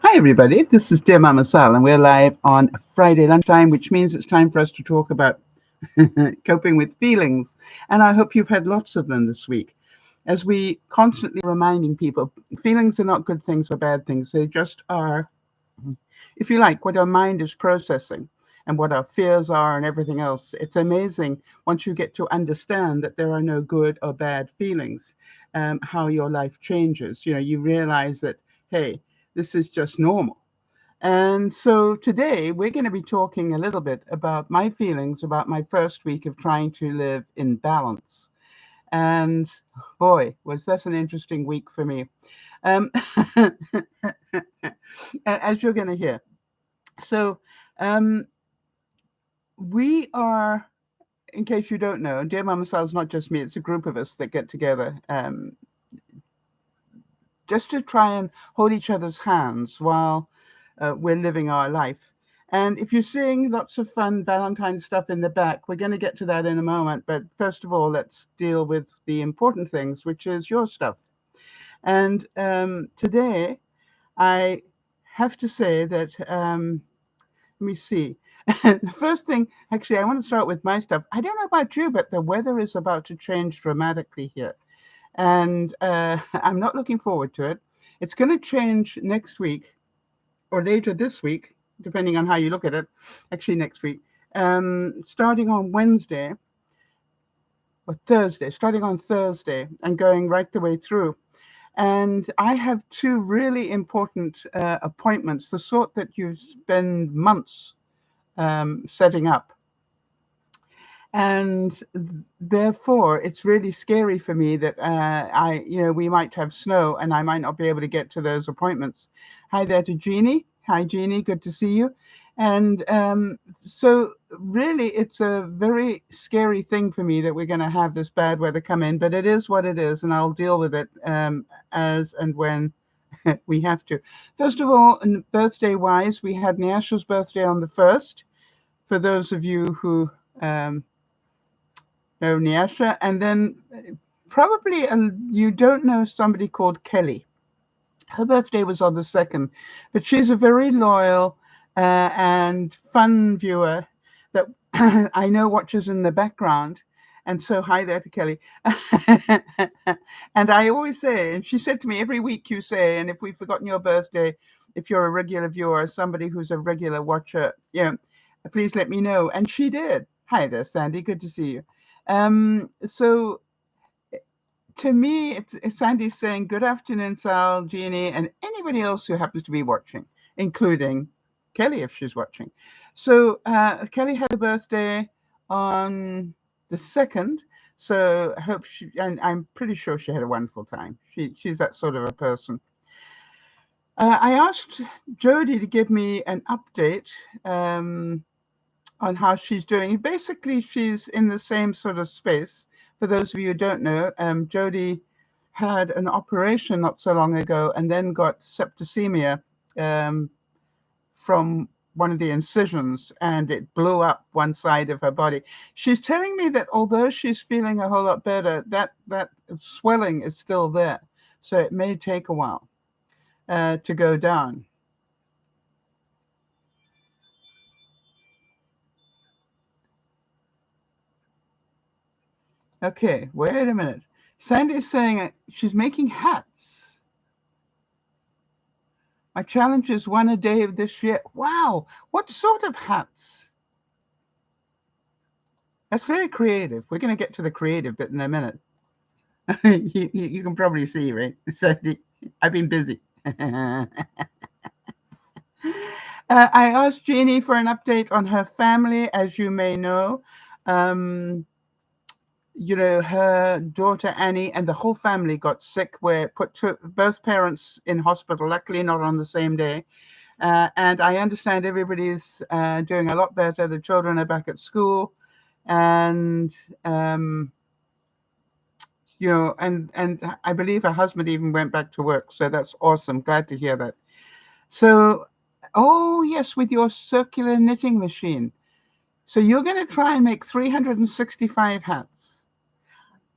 Hi, everybody. This is DearMamaSal, and we're live on Friday lunchtime, which means it's time for us to talk about coping with feelings. And I hope you've had lots of them this week. As we constantly reminding people, feelings are not good things or bad things. They just are, if you like, what our mind is processing and what our fears are and everything else. It's amazing once you get to understand that there are no good or bad feelings, how your life changes. You realize that, hey, this is just normal. And so today we're going to be talking a little bit about my feelings about my first week of trying to live in balance. And boy, was that an interesting week for me. Um, as you're going to hear. So um, we are, in case you don't know, Dear Mama Sal is not just me, it's a group of us that get together just to try and hold each other's hands while we're living our life. And if you're seeing lots of fun Valentine stuff in the back, we're going to get to that in a moment. But first of all, let's deal with the important things, which is your stuff. And today, I have to say that, let me see. The first thing, actually, I want to start with my stuff. I don't know about you, but the weather is about to change dramatically here. And I'm not looking forward to it. It's going to change next week or later this week, depending on how you look at it. Actually, next week, starting on Wednesday or Thursday, starting on Thursday and going right the way through. And I have two really important appointments, the sort that you spend months setting up. And therefore, it's really scary for me that we might have snow and I might not be able to get to those appointments. Hi there to Jeannie. Hi, Jeannie. Good to see you. And so, really, it's a very scary thing for me that we're going to have this bad weather come in, but it is what it is, and I'll deal with it as and when we have to. First of all, birthday wise, we had Nyasha's birthday on the 1st. For those of you who know Nyasha, and then probably you don't know somebody called Kelly. Her birthday was on the 2nd, but she's a very loyal and fun viewer that I know watches in the background. And so, hi there to Kelly. And I always say, and she said to me, every week you say, and if we've forgotten your birthday, if you're a regular viewer, somebody who's a regular watcher, please let me know. And she did. Hi there, Sandy. Good to see you. So to me, it's Sandy saying, good afternoon, Sal, Jeannie, and anybody else who happens to be watching, including Kelly, if she's watching. So Kelly had a birthday on the 2nd. So I hope and I'm pretty sure she had a wonderful time. She's that sort of a person. I asked Jody to give me an update on how she's doing. Basically, she's in the same sort of space. For those of you who don't know, Jody had an operation not so long ago and then got septicemia from one of the incisions, and it blew up one side of her body. She's telling me that although she's feeling a whole lot better, that swelling is still there. So it may take a while to go down. Okay, wait a minute. Sandy's saying she's making hats. My challenge is one a day of this year. Wow, what sort of hats? That's very creative. We're going to get to the creative bit in a minute. you can probably see, right? Sandy, I've been busy. I asked Jeannie for an update on her family. As you may know, her daughter Annie and the whole family got sick. Were put both parents in hospital, luckily not on the same day. And I understand everybody's doing a lot better. The children are back at school, and and I believe her husband even went back to work. So that's awesome. Glad to hear that. So, oh yes, with your circular knitting machine. So you're going to try and make 365 hats.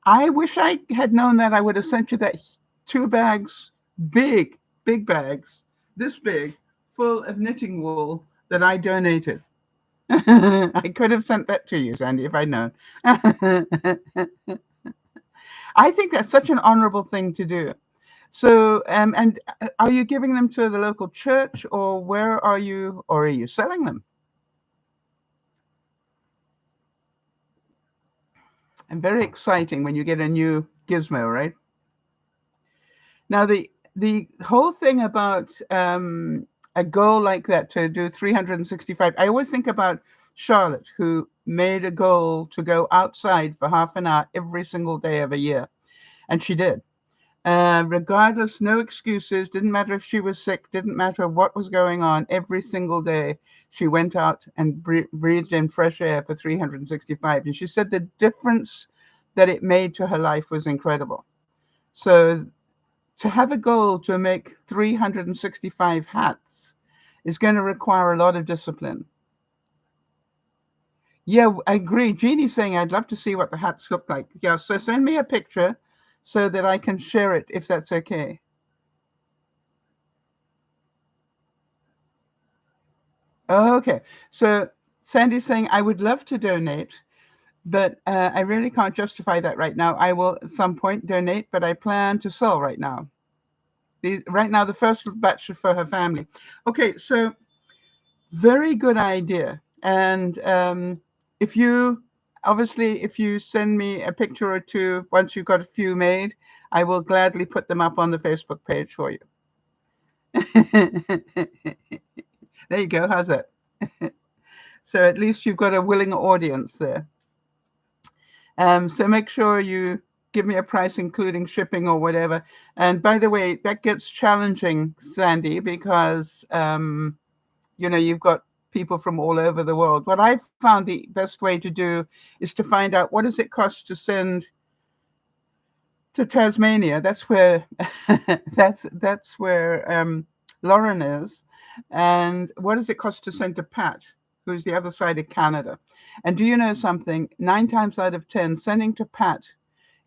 I wish I had known that. I would have sent you that 2 bags, big bags, this big, full of knitting wool that I donated. I could have sent that to you, Sandy, if I'd known. I think that's such an honorable thing to do. So, and are you giving them to the local church, or where are you, or are you selling them? And very exciting when you get a new gizmo, right? Now, the whole thing about a goal like that to do 365, I always think about Charlotte, who made a goal to go outside for half an hour every single day of a year, and she did. Regardless, no excuses, didn't matter if she was sick, didn't matter what was going on, every single day she went out and breathed in fresh air for 365. And she said the difference that it made to her life was incredible. So to have a goal to make 365 hats is going to require a lot of discipline. Yeah, I agree. Jeannie's saying I'd love to see what the hats look like. Yeah, so send me a picture so that I can share it, if that's okay. Oh, okay. So Sandy's saying I would love to donate, but I really can't justify that right now. I will at some point donate, but I plan to sell right now. Right now, the first batch is for her family. Okay, so very good idea. And if you send me a picture or two once you've got a few made, I will gladly put them up on the Facebook page for you. There you go. How's that? So at least you've got a willing audience there. So make sure you give me a price, including shipping or whatever. And by the way, that gets challenging, Sandy, because you've got people from all over the world. What I've found the best way to do is to find out what does it cost to send to Tasmania. That's where that's where Lauren is, and what does it cost to send to Pat, who's the other side of Canada? And do you know something? 9 times out of 10, sending to Pat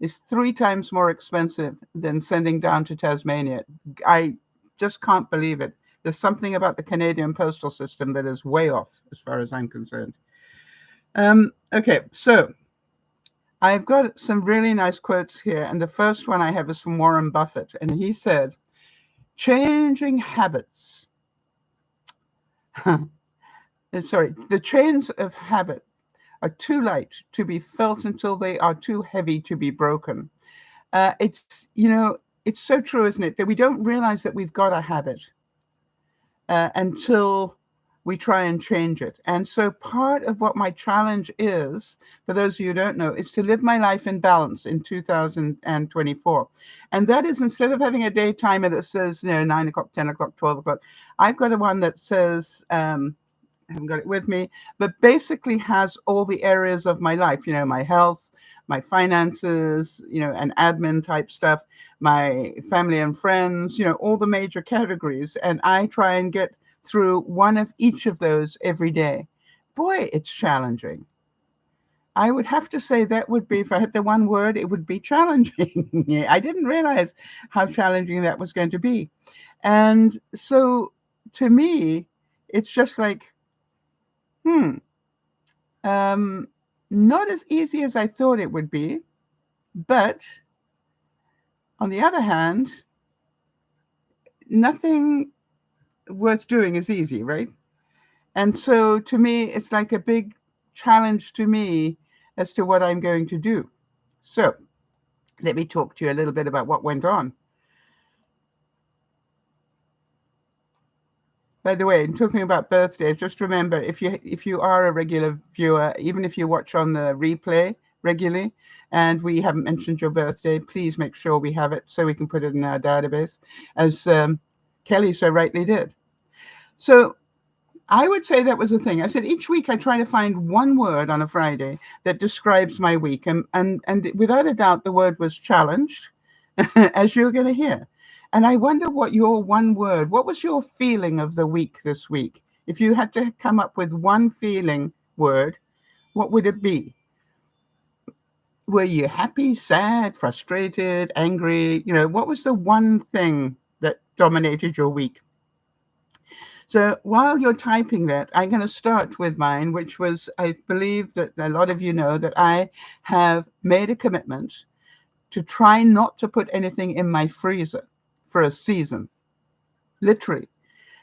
is 3 times more expensive than sending down to Tasmania. I just can't believe it. There's something about the Canadian postal system that is way off, as far as I'm concerned. Okay, so I've got some really nice quotes here, and the first one I have is from Warren Buffett, and he said, "Changing habits." Sorry, the chains of habit are too light to be felt until they are too heavy to be broken. It's so true, isn't it, that we don't realize that we've got a habit until we try and change it. And so part of what my challenge is, for those of you who don't know, is to live my life in balance in 2024. And that is, instead of having a day timer that says, 9 o'clock, 10 o'clock, 12 o'clock, I've got a one that says, I haven't got it with me, but basically has all the areas of my life, my health, my finances, and admin type stuff, my family and friends, all the major categories. And I try and get through one of each of those every day. Boy, it's challenging. I would have to say that would be, if I had the one word, it would be challenging. I didn't realize how challenging that was going to be. And so to me, it's just like, not as easy as I thought it would be. But on the other hand, nothing worth doing is easy, right? And so to me, it's like a big challenge to me as to what I'm going to do. So let me talk to you a little bit about what went on. By the way, in talking about birthdays, just remember, if you are a regular viewer, even if you watch on the replay regularly and we haven't mentioned your birthday, please make sure we have it so we can put it in our database, as Kelly so rightly did. So I would say that was the thing. I said each week I try to find one word on a Friday that describes my week. And without a doubt, the word was challenged, as you're going to hear. And I wonder what your one word, what was your feeling of the week this week? If you had to come up with one feeling word, what would it be? Were you happy, sad, frustrated, angry? What was the one thing that dominated your week? So while you're typing that, I'm going to start with mine, which was, I believe that a lot of you know that I have made a commitment to try not to put anything in my freezer for a season, literally.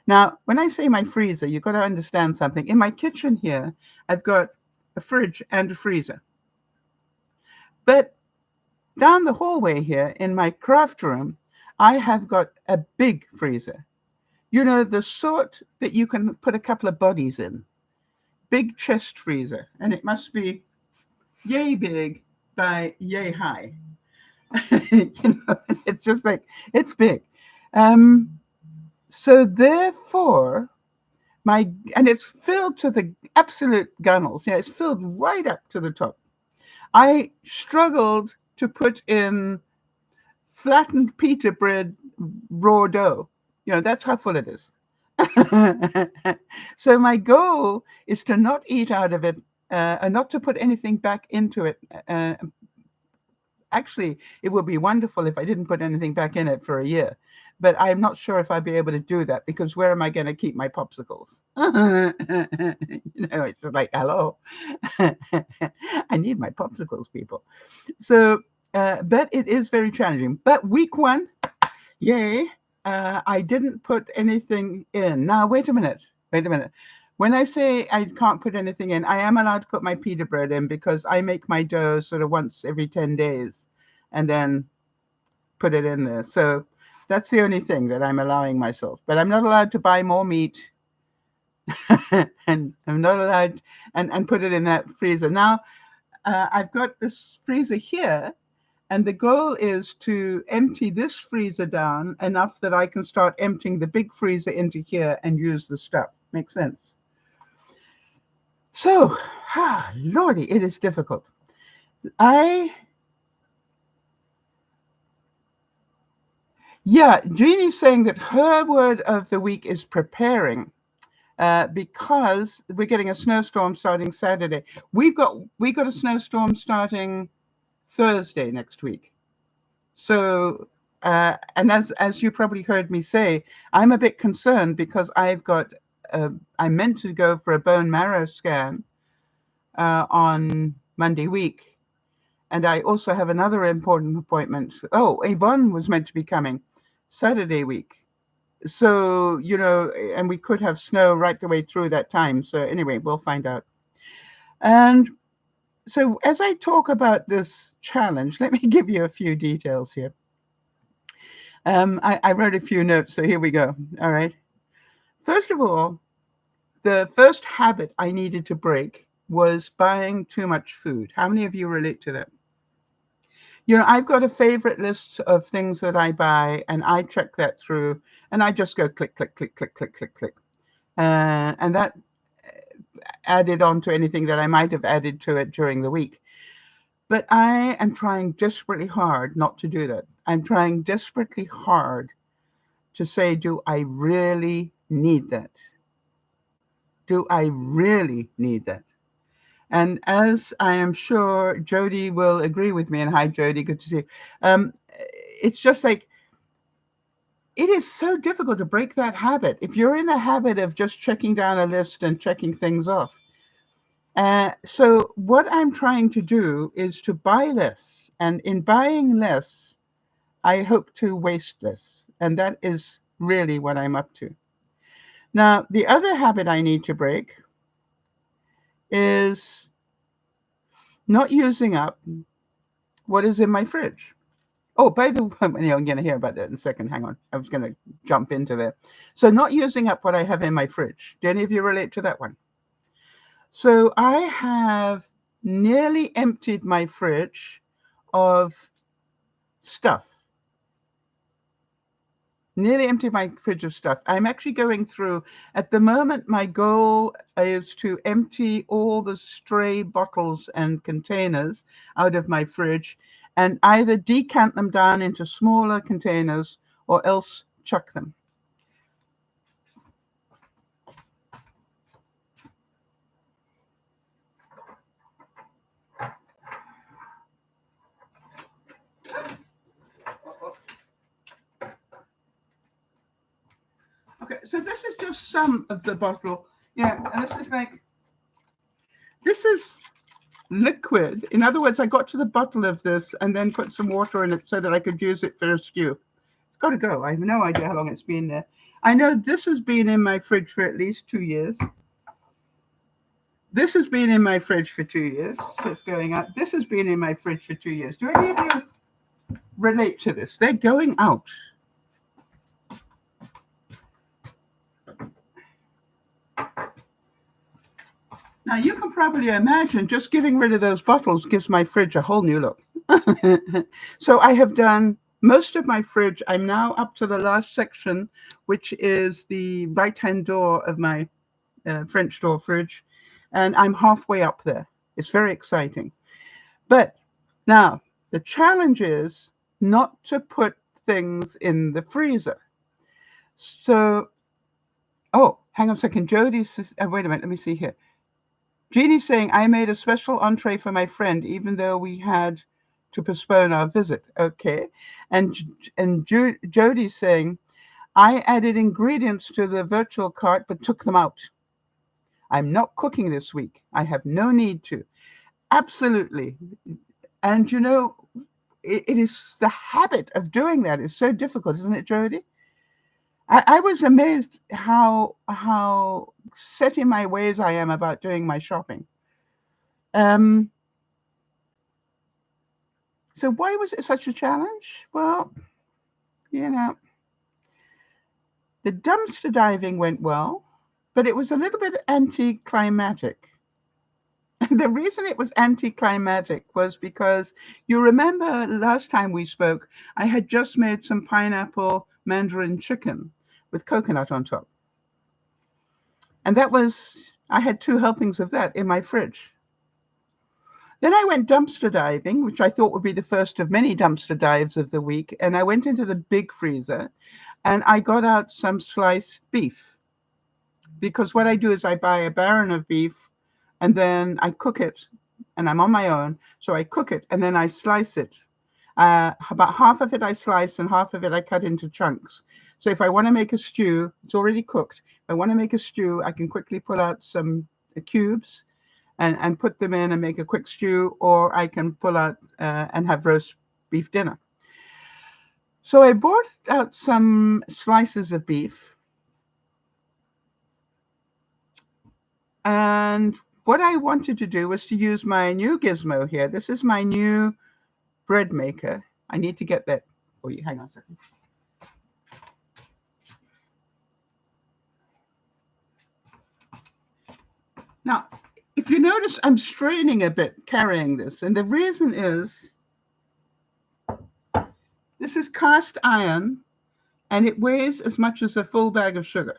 Now, when I say my freezer, you've got to understand something. In my kitchen here, I've got a fridge and a freezer. But down the hallway here in my craft room, I have got a big freezer. You know, the sort that you can put a couple of bodies in. Big chest freezer. And it must be yay big by yay high. You know, it's just like, it's big. Um, so therefore, and it's filled to the absolute gunnels. Yeah, it's filled right up to the top. I struggled to put in flattened pita bread raw dough. You know, that's how full it is. So my goal is to not eat out of it and not to put anything back into it. Actually, it would be wonderful if I didn't put anything back in it for a year. But I'm not sure if I'd be able to do that because where am I going to keep my popsicles? You know, it's like, hello. I need my popsicles, people. So, but it is very challenging. But week one, yay, I didn't put anything in. Now, wait a minute. Wait a minute. When I say I can't put anything in, I am allowed to put my pita bread in because I make my dough sort of once every 10 days and then put it in there. So that's the only thing that I'm allowing myself. But I'm not allowed to buy more meat and I'm not allowed and put it in that freezer. Now, I've got this freezer here. And the goal is to empty this freezer down enough that I can start emptying the big freezer into here and use the stuff. Makes sense? So, Lordy, it is difficult. Jeannie's saying that her word of the week is preparing because we're getting a snowstorm starting Saturday. We got a snowstorm starting Thursday next week. So, and as you probably heard me say, I'm a bit concerned because I meant to go for a bone marrow scan on Monday week. And I also have another important appointment. Oh, Yvonne was meant to be coming Saturday week. So, you know, and we could have snow right the way through that time. So anyway, we'll find out. And so as I talk about this challenge, let me give you a few details here. I wrote a few notes, so here we go. All right. First of all, the first habit I needed to break was buying too much food. How many of you relate to that? You know, I've got a favorite list of things that I buy, and I check that through, and I just go click, click, click, click, click, click, click. And that added on to anything that I might have added to it during the week. But I am trying desperately hard not to do that. I'm trying desperately hard to say, do I really need that? Do I really need that? And as I am sure Jody will agree with me, and hi, Jody, good to see you. It's just like, it is so difficult to break that habit. If you're in the habit of just checking down a list and checking things off. So what I'm trying to do is to buy less. And in buying less, I hope to waste less. And that is really what I'm up to. Now, the other habit I need to break is not using up what is in my fridge. Oh, by the way, I'm going to hear about that in a second. Hang on. I was going to jump into there. So not using up what I have in my fridge. Do any of you relate to that one? So I have nearly emptied my fridge of stuff. Nearly emptied my fridge of stuff. I'm actually going through, at the moment, my goal is to empty all the stray bottles and containers out of my fridge and either decant them down into smaller containers or else chuck them. Okay, so this is just some of the bottle. Yeah, and this is liquid. In other words, I got to the bottle of this and then put some water in it so that I could use it for a stew. It's got to go. I have no idea how long it's been there. I know this has been in my fridge for at least 2 years. This has been in my fridge for 2 years. So it's going out. This has been in my fridge for 2 years. Do any of you relate to this? They're going out. Now, you can probably imagine just getting rid of those bottles gives my fridge a whole new look. So I have done most of my fridge. I'm now up to the last section, which is the right-hand door of my French door fridge. And I'm halfway up there. It's very exciting. But now, the challenge is not to put things in the freezer. So, oh, hang on a second. Jody says, wait a minute, let me see here. Jeannie's saying, I made a special entree for my friend, even though we had to postpone our visit. Okay. And Jody's saying, I added ingredients to the virtual cart, but took them out. I'm not cooking this week. I have no need to. Absolutely. And you know, it is the habit of doing that is so difficult, isn't it, Jody? I was amazed how set in my ways I am about doing my shopping. So why was it such a challenge? Well, you know, the dumpster diving went well, but it was a little bit anticlimactic. The reason it was anticlimactic was because you remember last time we spoke, I had just made some pineapple mandarin chicken with coconut on top. And I had 2 helpings of that in my fridge. Then I went dumpster diving, which I thought would be the first of many dumpster dives of the week. And I went into the big freezer and I got out some sliced beef. Because what I do is I buy a baron of beef and then I cook it, and I'm on my own. So I cook it and then I slice it. About half of it I slice and half of it I cut into chunks. So if I want to make a stew, it's already cooked. If I want to make a stew, I can quickly pull out some cubes and put them in and make a quick stew, or I can pull out and have roast beef dinner. So I brought out some slices of beef. And what I wanted to do was to use my new gizmo here. This is my new bread maker. I need to get that for you. Hang on a second. Now, if you notice, I'm straining a bit carrying this. And the reason is this is cast iron and it weighs as much as a full bag of sugar.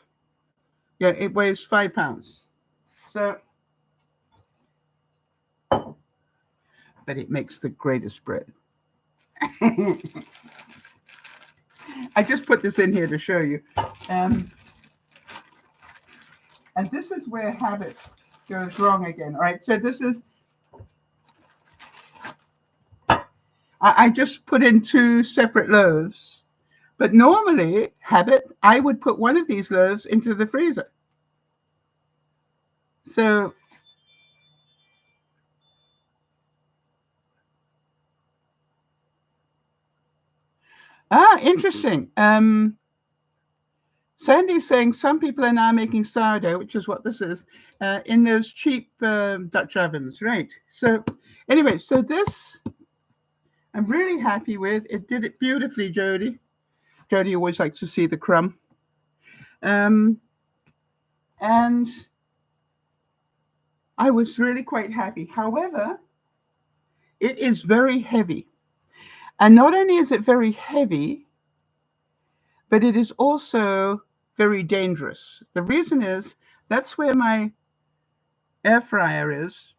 Yeah, it weighs 5 pounds. So, but it makes the greatest bread. I just put this in here to show you. And this is where habit goes wrong again. All right, so this is, I just put in 2 separate loaves. But normally, habit, I would put one of these loaves into the freezer. So, interesting. Sandy's saying some people are now making sourdough, which is what this is, in those cheap Dutch ovens, right? So anyway, so this I'm really happy with. It did it beautifully, Jody. Jody always likes to see the crumb. And I was really quite happy. However, it is very heavy. And not only is it very heavy, but it is also very dangerous. The reason is that's where my air fryer is.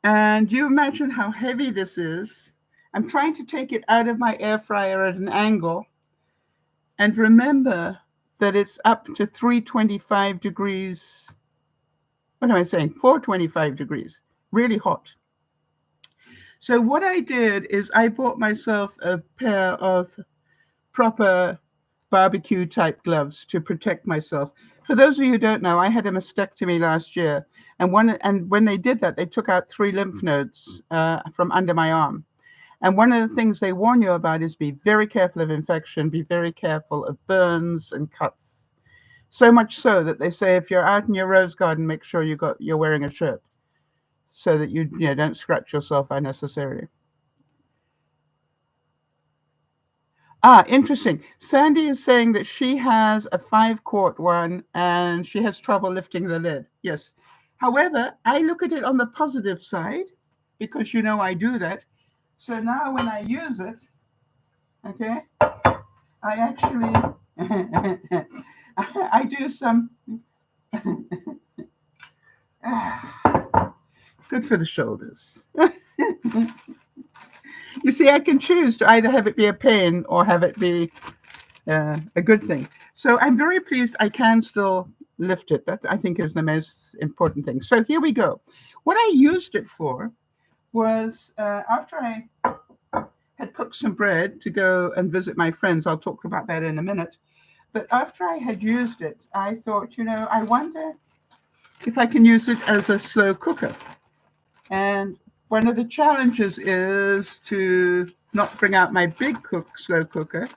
And you imagine how heavy this is. I'm trying to take it out of my air fryer at an angle. And remember that it's up to 325 degrees. What am I saying? 425 degrees. Really hot. So what I did is I bought myself a pair of proper barbecue type gloves to protect myself. For those of you who don't know, I had a mastectomy last year, and when they did that, they took out 3 lymph nodes from under my arm. And one of the things they warn you about is be very careful of infection, be very careful of burns and cuts. So much so that they say if you're out in your rose garden, make sure you're wearing a shirt so that you don't scratch yourself unnecessarily. Interesting. Sandy is saying that she has a 5-quart one and she has trouble lifting the lid. Yes. However, I look at it on the positive side because I do that. So now when I use it, okay, I actually I do some good for the shoulders. You see, I can choose to either have it be a pain or have it be a good thing. So I'm very pleased I can still lift it. That I think is the most important thing. So here we go. What I used it for was after I had cooked some bread to go and visit my friends. I'll talk about that in a minute. But after I had used it, I thought, I wonder if I can use it as a slow cooker. And one of the challenges is to not bring out my big slow cooker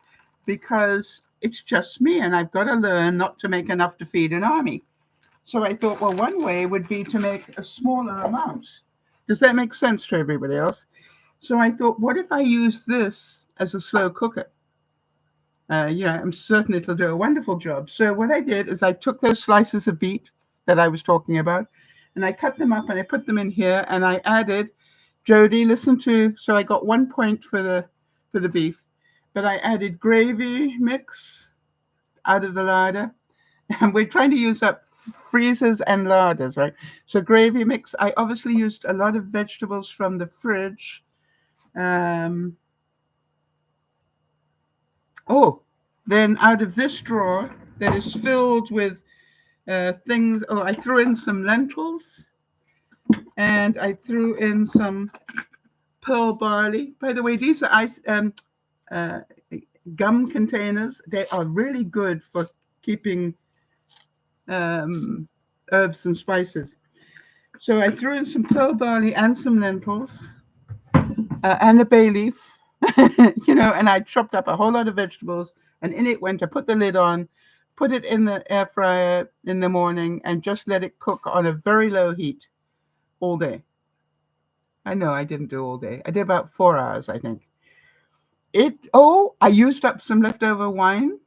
because it's just me and I've got to learn not to make enough to feed an army. So I thought, well, one way would be to make a smaller amount. Does that make sense to everybody else? So I thought, what if I use this as a slow cooker? I'm certain it'll do a wonderful job. So what I did is I took those slices of beet that I was talking about, and I cut them up and I put them in here, and I added, Jody, so I got 1 point for the beef, but I added gravy mix out of the larder, and we're trying to use up freezers and larders, right? So gravy mix, I obviously used a lot of vegetables from the fridge. Then out of this drawer that is filled with things, I threw in some lentils and I threw in some pearl barley. By the way, these are gum containers. They are really good for keeping herbs and spices. So I threw in some pearl barley and some lentils and a bay leaf, and I chopped up a whole lot of vegetables, and in it went, I put the lid on, put it in the air fryer in the morning, and just let it cook on a very low heat all day. I know I didn't do all day. I did about 4 hours, I think. I used up some leftover wine.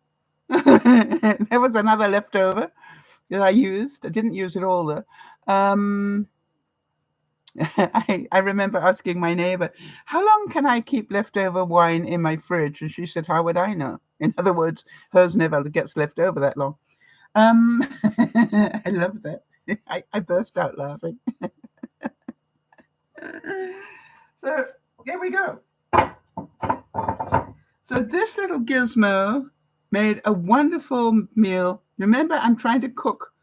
There was another leftover that I used. I didn't use it all though. I remember asking my neighbor, how long can I keep leftover wine in my fridge? And she said, how would I know? In other words, hers never gets left over that long. I love that. I burst out laughing. So here we go. So this little gizmo made a wonderful meal. Remember, I'm trying to cook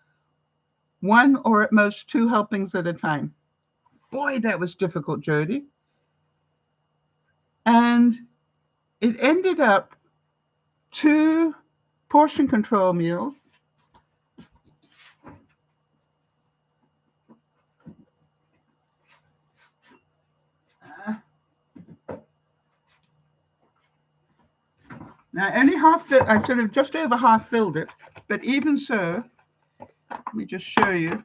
1 or at most 2 helpings at a time. Boy, that was difficult, Jody. And it ended up 2 portion control meals. Now, only I sort of just over half filled it, but even so, let me just show you.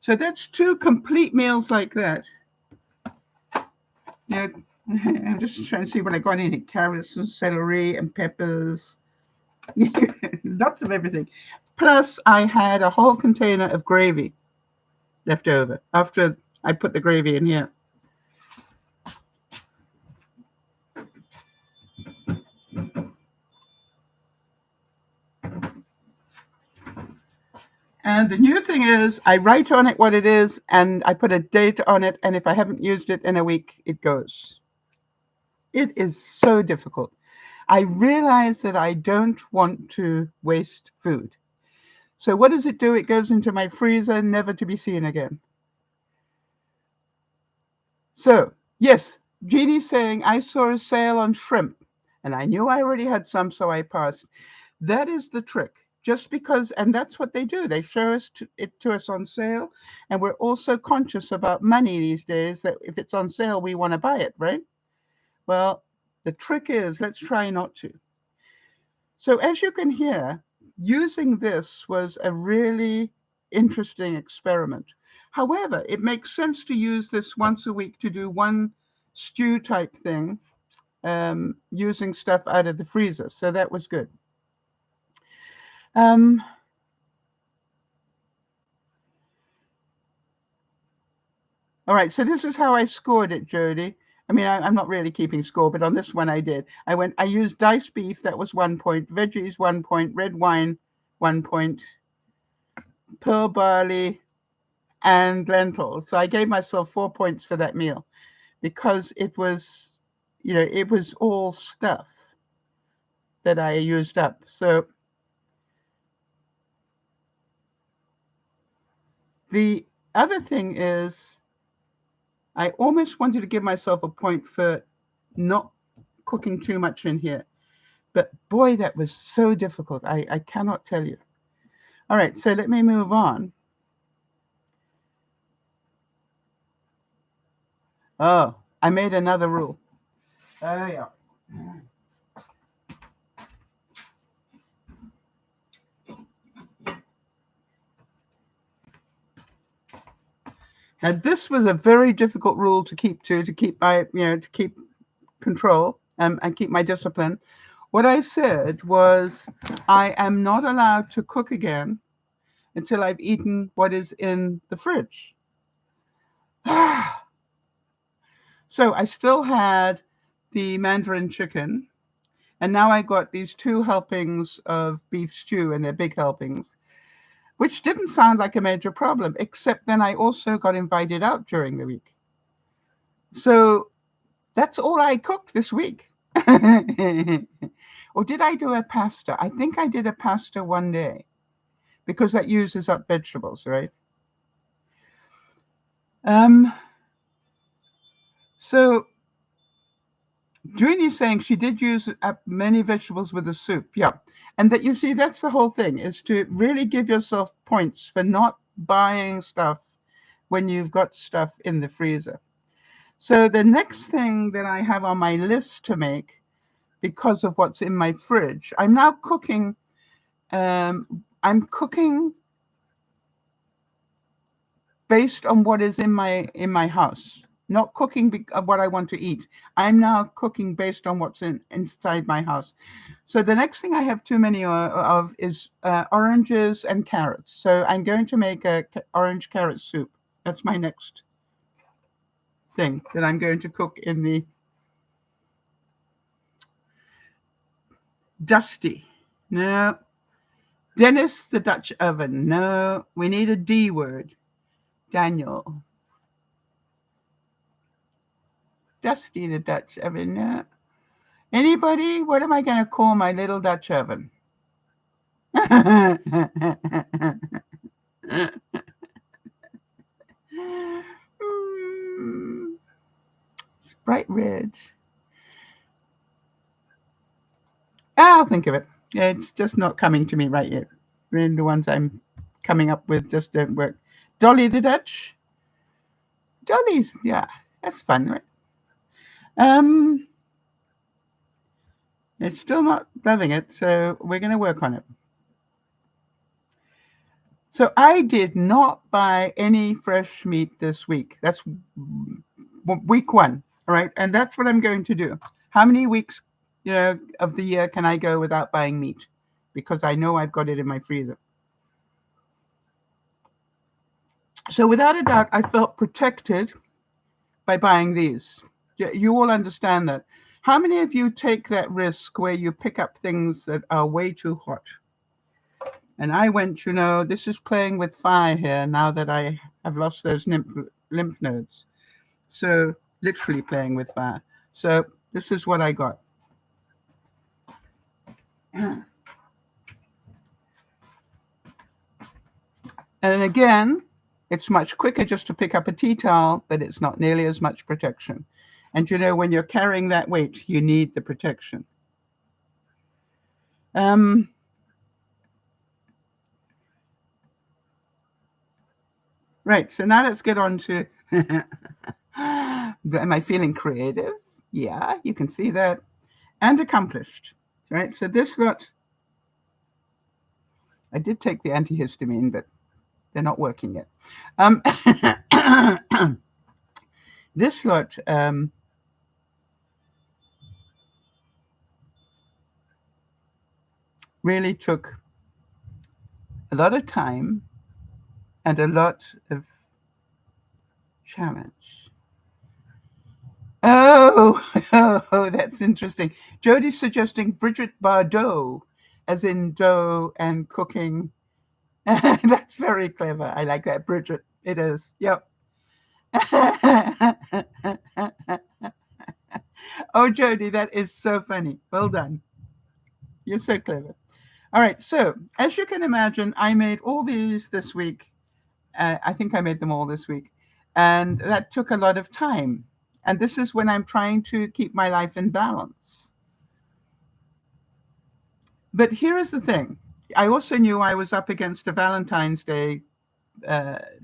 So that's 2 complete meals like that. I'm just trying to see what I got in it. Carrots and celery and peppers. Lots of everything. Plus, I had a whole container of gravy left over after I put the gravy in here. And the new thing is I write on it what it is and I put a date on it. And if I haven't used it in a week, it goes. It is so difficult. I realize that I don't want to waste food. So what does it do? It goes into my freezer, never to be seen again. So, yes, Jeannie's saying, I saw a sale on shrimp. And I knew I already had some, so I passed. That is the trick. Just because, and that's what they do. They show it to us on sale, and we're also conscious about money these days. That if it's on sale, we want to buy it, right? Well, the trick is let's try not to. So as you can hear, using this was a really interesting experiment. However, it makes sense to use this once a week to do one stew type thing, using stuff out of the freezer. So that was good. Um, all right, so this is how I scored it, Jody. I mean, I'm not really keeping score, but on this one I did. I used diced beef, that was 1 point, veggies 1 point, red wine 1 point, pearl barley, and lentils. So I gave myself 4 points for that meal because it was, it was all stuff that I used up. So the other thing is I almost wanted to give myself a point for not cooking too much in here. But boy, that was so difficult. I cannot tell you. All right, so let me move on. Oh, I made another rule. Oh, yeah. Now, this was a very difficult rule to keep to keep control, and keep my discipline. What I said was, I am not allowed to cook again until I've eaten what is in the fridge. So I still had the Mandarin chicken, and now I got these 2 helpings of beef stew, and they're big helpings, which didn't sound like a major problem, except then I also got invited out during the week. So that's all I cooked this week. Or did I do a pasta? I think I did a pasta one day because that uses up vegetables, right? So Junie's saying she did use up many vegetables with the soup. Yeah. And that, you see, that's the whole thing, is to really give yourself points for not buying stuff when you've got stuff in the freezer. So the next thing that I have on my list to make, because of what's in my fridge, I'm now cooking. I'm cooking based on what is in my house, not cooking what I want to eat. I'm now cooking based on what's inside my house. So the next thing I have too many of is oranges and carrots. So I'm going to make a orange carrot soup. That's my next thing that I'm going to cook in the Dusty. No. Dennis the Dutch oven. No. We need a D word. Daniel. Dusty the Dutch oven. No. Anybody? What am I going to call my little Dutch oven? It's bright red. I'll think of it. It's just not coming to me right yet. The ones I'm coming up with just don't work. Dolly the Dutch. Dolly's, yeah, that's fun, right? It's still not loving it, so we're going to work on it. So I did not buy any fresh meat this week. That's week 1, all right? And that's what I'm going to do. How many weeks, of the year can I go without buying meat? Because I know I've got it in my freezer. So without a doubt, I felt protected by buying these. You all understand that. How many of you take that risk where you pick up things that are way too hot? And I went, this is playing with fire here now that I have lost those lymph nodes. So literally playing with fire. So this is what I got. And again, it's much quicker just to pick up a tea towel, but it's not nearly as much protection. And when you're carrying that weight, you need the protection. Right. So now let's get on to am I feeling creative? Yeah, you can see that. And accomplished. Right. So this lot, I did take the antihistamine, but they're not working yet. This lot, really took a lot of time and a lot of challenge. Oh, oh, that's interesting. Jodie's suggesting Bridget Bardot, as in dough and cooking. That's very clever. I like that, Bridget. It is. Yep. Oh, Jodie, that is so funny. Well done. You're so clever. All right. So, as you can imagine, I made all these this week. I think I made them all this week. And that took a lot of time. And this is when I'm trying to keep my life in balance. But here is the thing. I also knew I was up against a Valentine's Day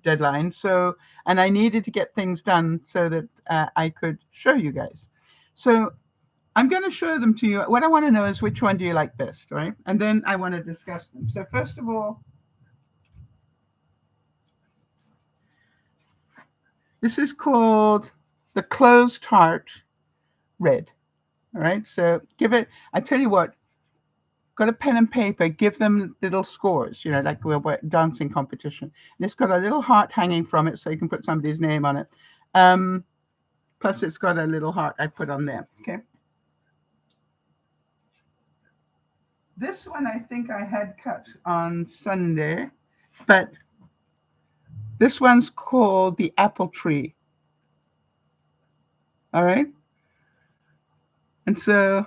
deadline. So, and I needed to get things done so that I could show you guys. So I'm going to show them to you. What I want to know is which one do you like best, right? And then I want to discuss them. So first of all, this is called the Closed Heart Red. All right. So give it, I tell you what, got a pen and paper, give them little scores, you know, like we're dancing competition. And it's got a little heart hanging from it so you can put somebody's name on it. Plus it's got a little heart I put on there. Okay. This one I think I had cut on Sunday, but this one's called the Apple Tree. All right. And so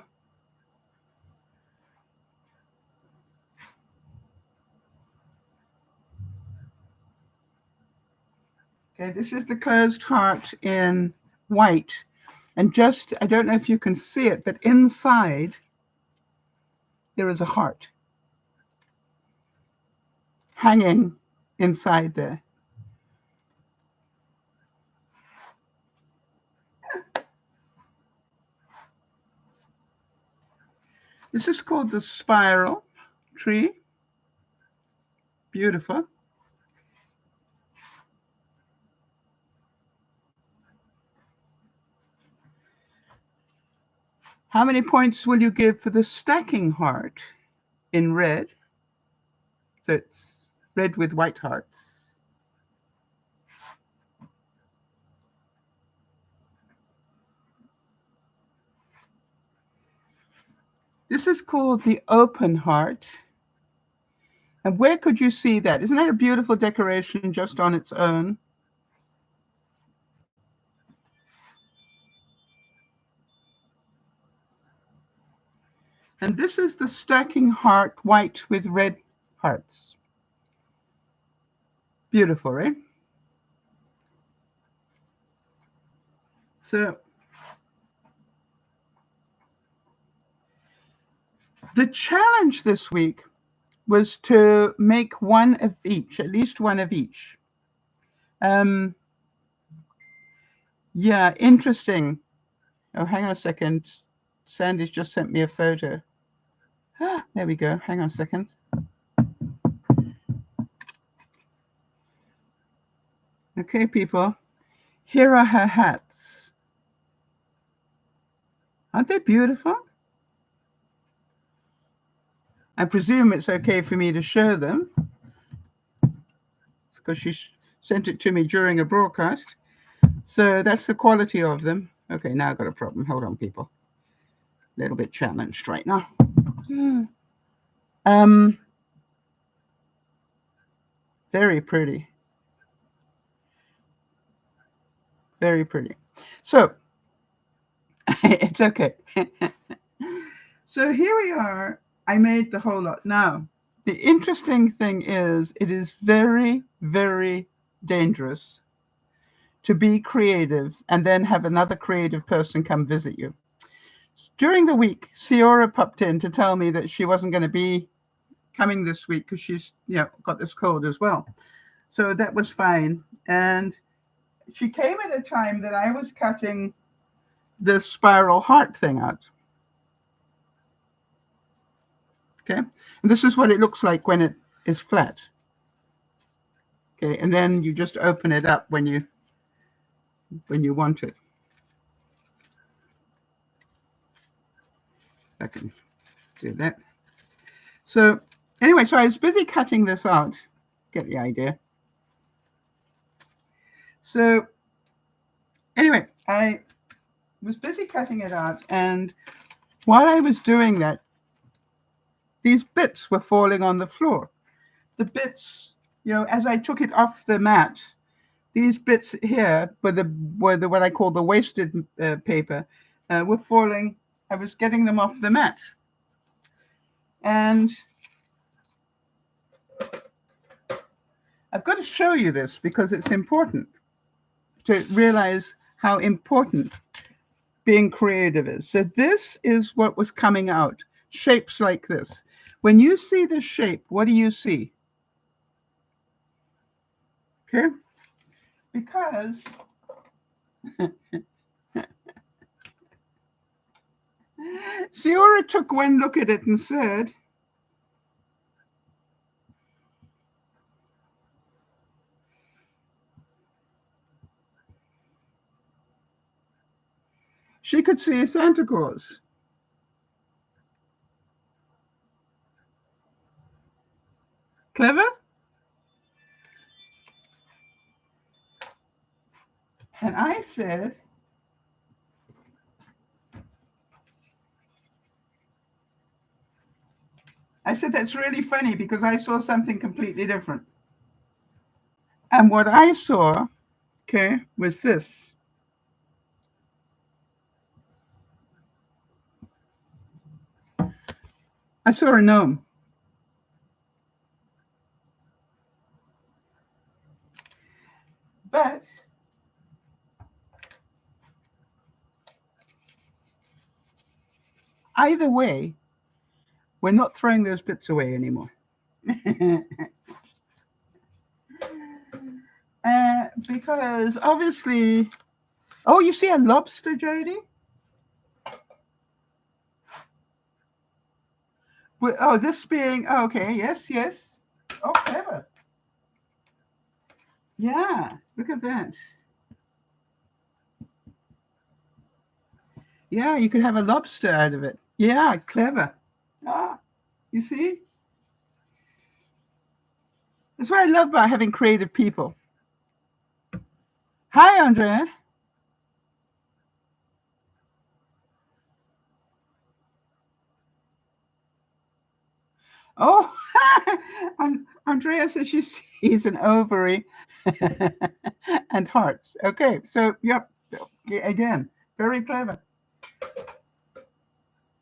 okay, this is the closed heart in white. And just, I don't know if you can see it, but inside there is a heart hanging inside there. This is called the spiral tree. Beautiful. How many points will you give for the stacking heart in red? So it's red with white hearts. This is called the open heart. And where could you see that? Isn't that a beautiful decoration just on its own? And this is the stacking heart, white with red hearts. Beautiful, right? So the challenge this week was to make one of each, at least one of each. Yeah, interesting. Oh, hang on a second. Sandy's just sent me a photo. There we go. Hang on a second. Okay, people. Here are her hats. Aren't they beautiful? I presume it's okay for me to show them because she sent it to me during a broadcast. So that's the quality of them. Okay, now I've got a problem. Hold on, people. A little bit challenged right now. Very pretty. Very pretty. So it's okay. So here we are. I made the whole lot. Now, the interesting thing is it is very, very dangerous to be creative and then have another creative person come visit you. During the week, Ciora popped in to tell me that she wasn't going to be coming this week because she's got this cold as well. So that was fine. And she came at a time that I was cutting the spiral heart thing out. Okay. And this is what it looks like when it is flat. Okay. And then you just open it up when you want it. I can do that. So anyway, so I was busy cutting this out. Get the idea. So anyway, I was busy cutting it out, and while I was doing that, these bits were falling on the floor. The bits, as I took it off the mat, these bits here were the what I call the wasted paper were falling. I was getting them off the mat, and I've got to show you this because it's important to realize how important being creative is. So this is what was coming out, shapes like this. When you see this shape, what do you see? Okay, because Ciora took one look at it and said, she could see a Santa Claus. Clever? And I said, that's really funny because I saw something completely different. And what I saw, okay, was this. I saw a gnome. But either way, we're not throwing those bits away anymore. Because obviously, oh, you see a lobster, Jody? Oh, this being, okay, yes. Oh, clever. Yeah, look at that. Yeah, you could have a lobster out of it. Yeah, clever. Ah, you see? That's what I love about having creative people. Hi, Andrea. Oh, Andrea says she sees an ovary and hearts. Okay, so, yep, again, very clever.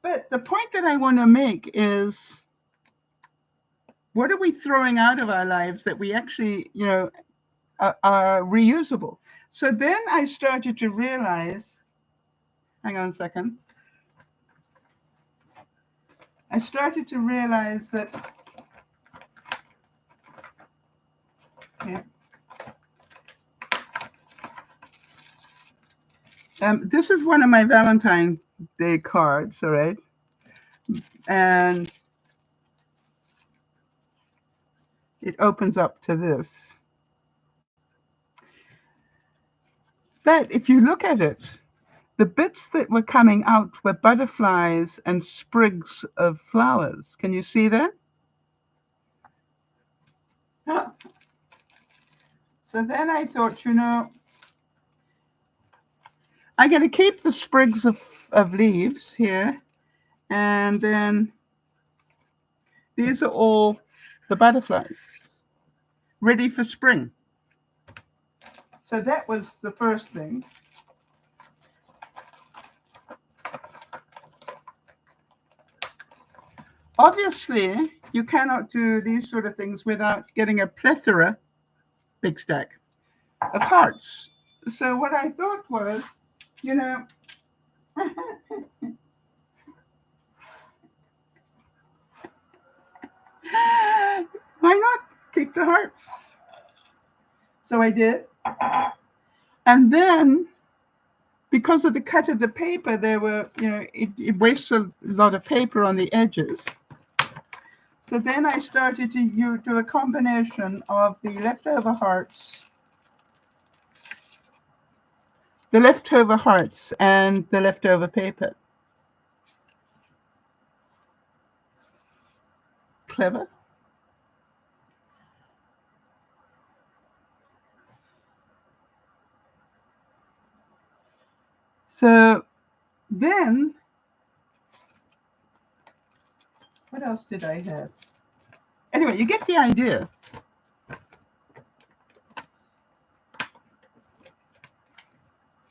But the point that I want to make is, what are we throwing out of our lives that we actually, are reusable? So then I started to realize, hang on a second. I started to realize that, yeah. This is one of my Valentine's Day cards, all right? And it opens up to this. But if you look at it, the bits that were coming out were butterflies and sprigs of flowers. Can you see that? Oh. So then I thought, I'm going to keep the sprigs of leaves here. And then these are all the butterflies ready for spring. So that was the first thing. Obviously, you cannot do these sort of things without getting a plethora, big stack, of hearts. So what I thought was, Why not keep the hearts? So I did. And then, because of the cut of the paper, there were, it wastes a lot of paper on the edges. So then I started to do a combination of the leftover hearts and the leftover paper. Clever. So then, what else did I have? Anyway, you get the idea.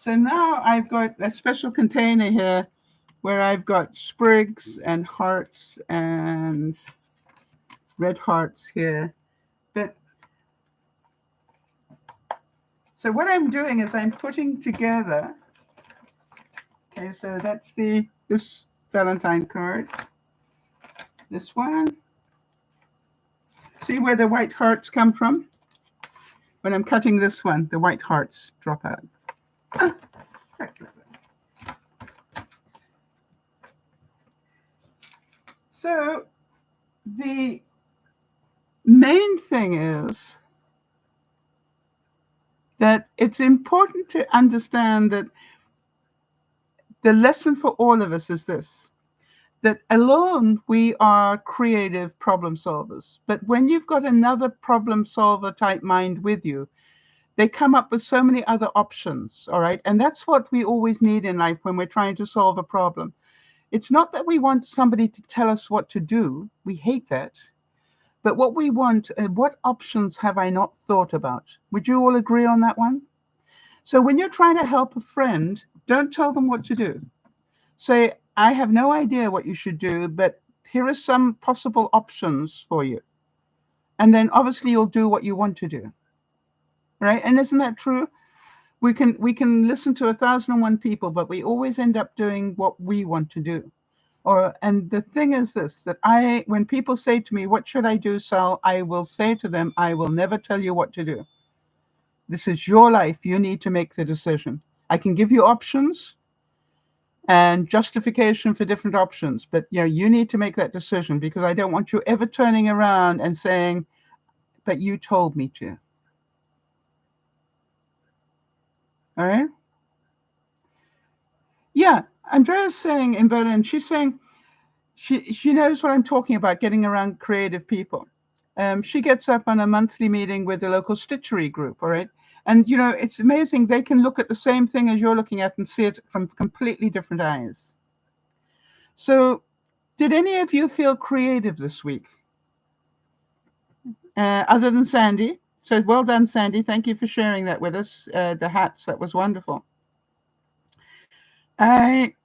So now I've got a special container here where I've got sprigs and hearts and red hearts here. But so what I'm doing is I'm putting together. Okay, so that's this Valentine card. This one. See where the white hearts come from? When I'm cutting this one, the white hearts drop out. So the main thing is that it's important to understand that the lesson for all of us is this, that alone we are creative problem solvers. But when you've got another problem solver type mind with you, they come up with so many other options, all right? And that's what we always need in life when we're trying to solve a problem. It's not that we want somebody to tell us what to do. We hate that. But what we want, what options have I not thought about? Would you all agree on that one? So when you're trying to help a friend, don't tell them what to do. Say, I have no idea what you should do, but here are some possible options for you. And then obviously you'll do what you want to do. Right? And isn't that true? We can listen to 1,001 people, but we always end up doing what we want to do. And the thing is this, that when people say to me, what should I do, Sal? I will say to them, I will never tell you what to do. This is your life. You need to make the decision. I can give you options and justification for different options, but you need to make that decision, because I don't want you ever turning around and saying, but you told me to. All right? Yeah, Andrea's saying in Berlin, she's saying she knows what I'm talking about, getting around creative people. She gets up on a monthly meeting with the local stitchery group, all right? And, it's amazing. They can look at the same thing as you're looking at and see it from completely different eyes. So did any of you feel creative this week? Other than Sandy? So well done, Sandy. Thank you for sharing that with us. The hats, that was wonderful. You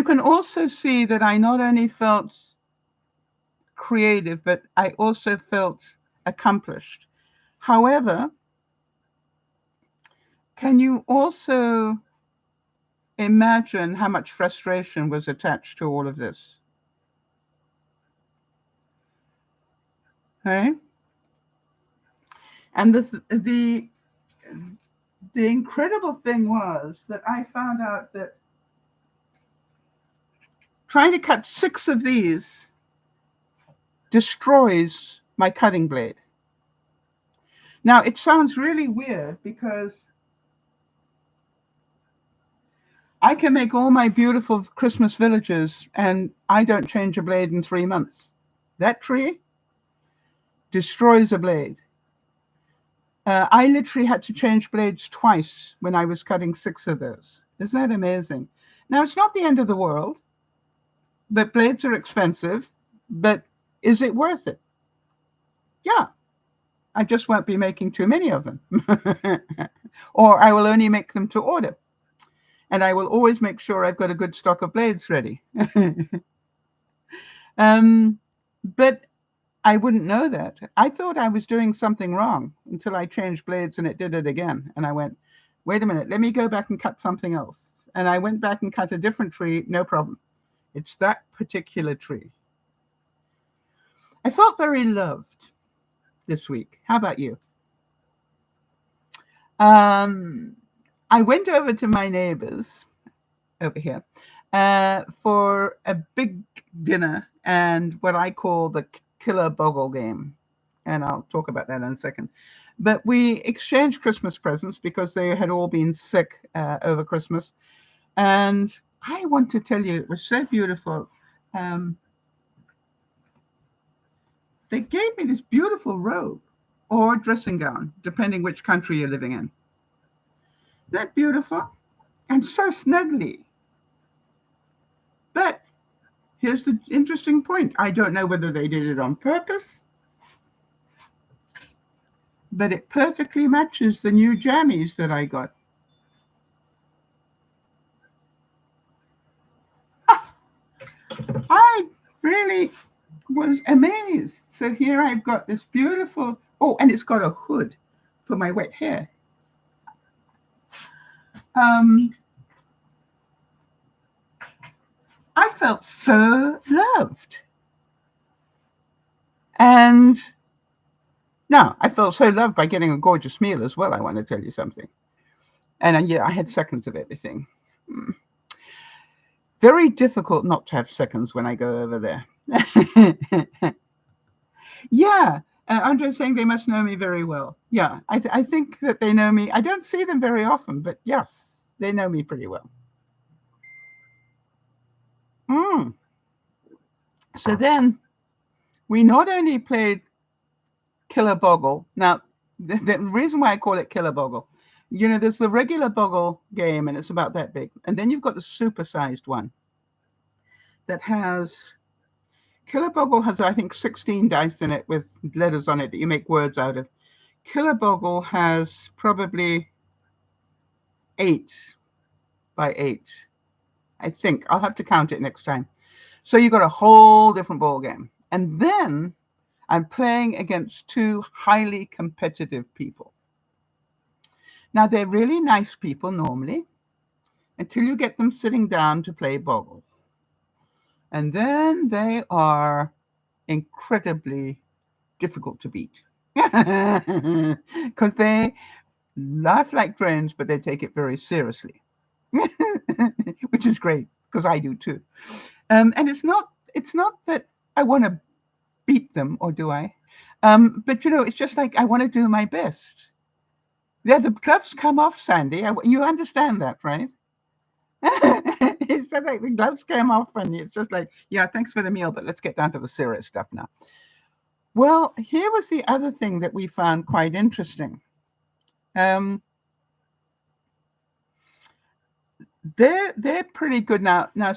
can also see that I not only felt creative, but I also felt accomplished. However, can you also imagine how much frustration was attached to all of this? Right? And the incredible thing was that I found out that trying to cut 6 of these destroys my cutting blade. Now, it sounds really weird because I can make all my beautiful Christmas villages and I don't change a blade in 3 months. That tree destroys a blade. I literally had to change blades twice when I was cutting 6 of those. Isn't that amazing? Now, it's not the end of the world, but blades are expensive. But is it worth it? Yeah. I just won't be making too many of them. Or I will only make them to order. And I will always make sure I've got a good stock of blades ready. But I wouldn't know that. I thought I was doing something wrong until I changed blades and it did it again. And I went, wait a minute, let me go back and cut something else. And I went back and cut a different tree, no problem. It's that particular tree. I felt very loved this week. How about you? I went over to my neighbors over here for a big dinner and what I call the killer boggle game. And I'll talk about that in a second. But we exchanged Christmas presents because they had all been sick over Christmas. And I want to tell you, it was so beautiful. They gave me this beautiful robe or dressing gown, depending which country you're living in. They're beautiful and so snuggly. But here's the interesting point. I don't know whether they did it on purpose, but it perfectly matches the new jammies that I got. I really was amazed. So here I've got this beautiful, and it's got a hood for my wet hair. I felt so loved. And now I felt so loved by getting a gorgeous meal as well. I want to tell you something. And yeah, I had seconds of everything. Very difficult not to have seconds when I go over there. Yeah. Andre's saying they must know me very well. Yeah, I think that they know me. I don't see them very often, but yes, they know me pretty well. So then we not only played Killer Boggle. Now, the reason why I call it Killer Boggle, there's the regular Boggle game, and it's about that big. And then you've got the supersized one that has... Killer Boggle has, I think, 16 dice in it with letters on it that you make words out of. Killer Boggle has probably 8 by 8. I think. I'll have to count it next time. So you got a whole different ball game. And then I'm playing against 2 highly competitive people. Now, they're really nice people normally until you get them sitting down to play Boggle. And then they are incredibly difficult to beat because they laugh like drones, but they take it very seriously, which is great because I do too. And it's not that I want to beat them, or do I? But it's just like I want to do my best. Yeah, the gloves come off, Sandy. You understand that, right? It's like the gloves came off, and it's just like, yeah, thanks for the meal, but let's get down to the serious stuff now. Well, here was the other thing that we found quite interesting. They're pretty good now. Now,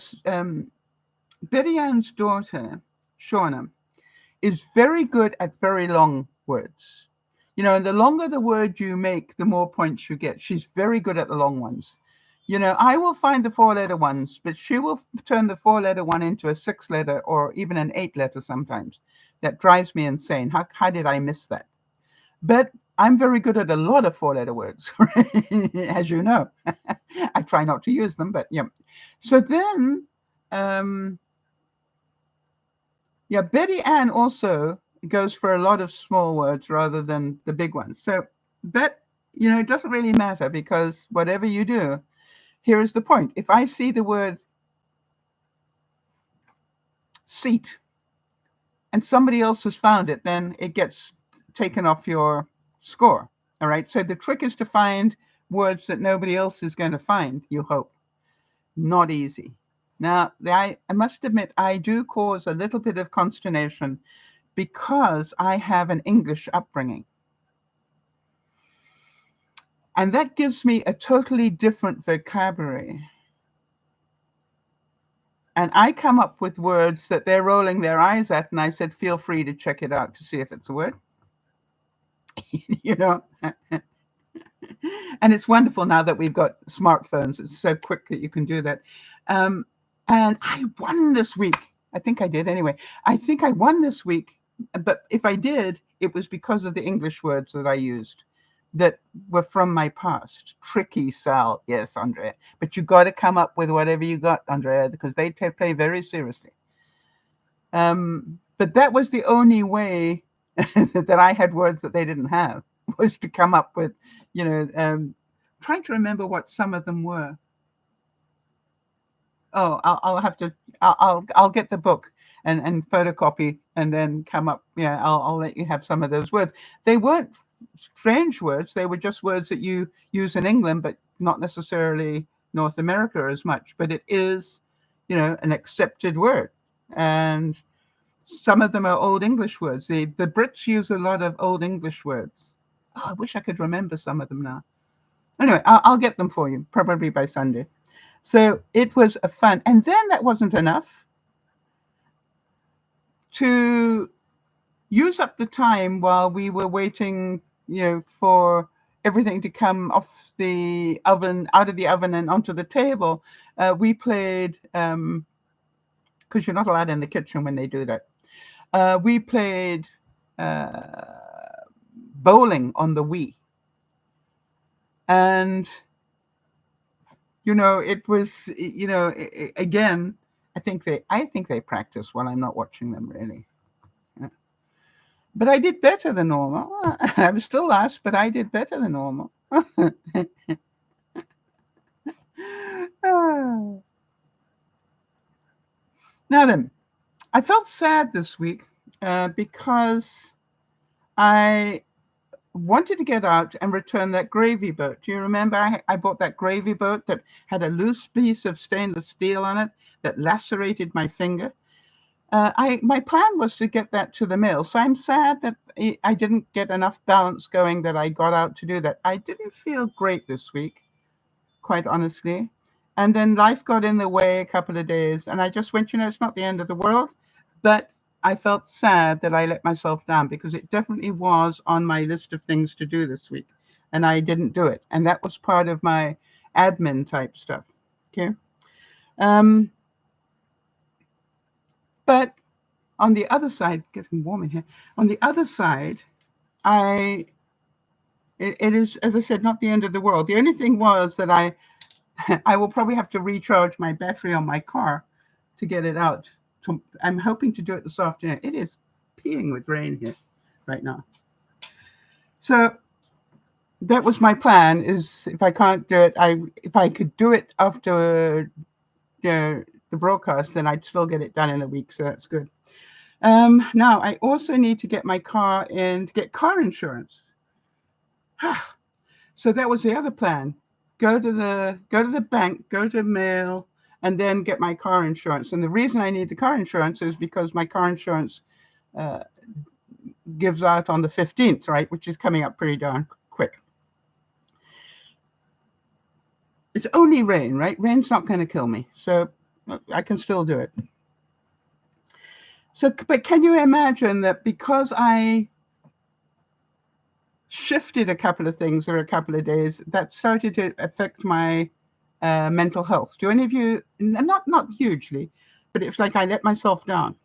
Betty Ann's daughter, Shauna, is very good at very long words. And the longer the word you make, the more points you get. She's very good at the long ones. I will find the 4-letter ones, but she will turn the 4-letter one into a 6-letter or even an 8-letter sometimes. That drives me insane. How did I miss that? But I'm very good at a lot of 4-letter words, as you know. I try not to use them, but yeah. So then, Betty Ann also goes for a lot of small words rather than the big ones. So, but, it doesn't really matter because whatever you do, here is the point. If I see the word seat and somebody else has found it, then it gets taken off your score. All right. So the trick is to find words that nobody else is going to find, you hope. Not easy. Now, I must admit, I do cause a little bit of consternation because I have an English upbringing. And that gives me a totally different vocabulary. And I come up with words that they're rolling their eyes at, and I said, feel free to check it out to see if it's a word. And it's wonderful now that we've got smartphones. It's so quick that you can do that. And I won this week. I think I did anyway. I think I won this week. But if I did, it was because of the English words that I used that were from my past. Tricky, Sal. Yes, Andrea. But you got to come up with whatever you got, Andrea, because they play very seriously. But But that was the only way that I had words that they didn't have, was to come up with, trying to remember what some of them were. Oh, I'll have to. I'll get the book and photocopy and then come up. Yeah, I'll let you have some of those words. They weren't strange words. They were just words that you use in England, but not necessarily North America as much. But it is, an accepted word, and some of them are Old English words. The Brits use a lot of Old English words. Oh, I wish I could remember some of them now. Anyway, I'll get them for you probably by Sunday. So it was a fun. And then that wasn't enough. To use up the time while we were waiting, for everything to come off the oven, out of the oven and onto the table, we played, because you're not allowed in the kitchen when they do that. We played bowling on the Wii. And it was, again, I think they practice while I'm not watching them, really. Yeah. But I did better than normal. I was still last, but I did better than normal. Now then, I felt sad this week because I wanted to get out and return that gravy boat. Do you remember I bought that gravy boat that had a loose piece of stainless steel on it that lacerated my finger? My plan was to get that to the mill. So I'm sad that I didn't get enough balance going that I got out to do that. I didn't feel great this week, quite honestly. And then life got in the way a couple of days. And I just went, it's not the end of the world. But I felt sad that I let myself down because it definitely was on my list of things to do this week. And I didn't do it. And that was part of my admin type stuff. Okay. But on the other side, getting warm in here, on the other side, it is, as I said, not the end of the world. The only thing was that I will probably have to recharge my battery on my car to get it out. I'm hoping to do it this afternoon. It is peeing with rain here right now. So that was my plan, is if I can't do it, if I could do it after the broadcast, then I'd still get it done in a week. So that's good. Now I also need to get my car in to get car insurance. So that was the other plan. Go to the bank, go to mail, and then get my car insurance. And the reason I need the car insurance is because my car insurance gives out on the 15th, right? Which is coming up pretty darn quick. It's only rain, right? Rain's not going to kill me. So I can still do it. So, but can you imagine that because I shifted a couple of things or a couple of days, that started to affect my mental health? Do any of you, not hugely, but it's like I let myself down.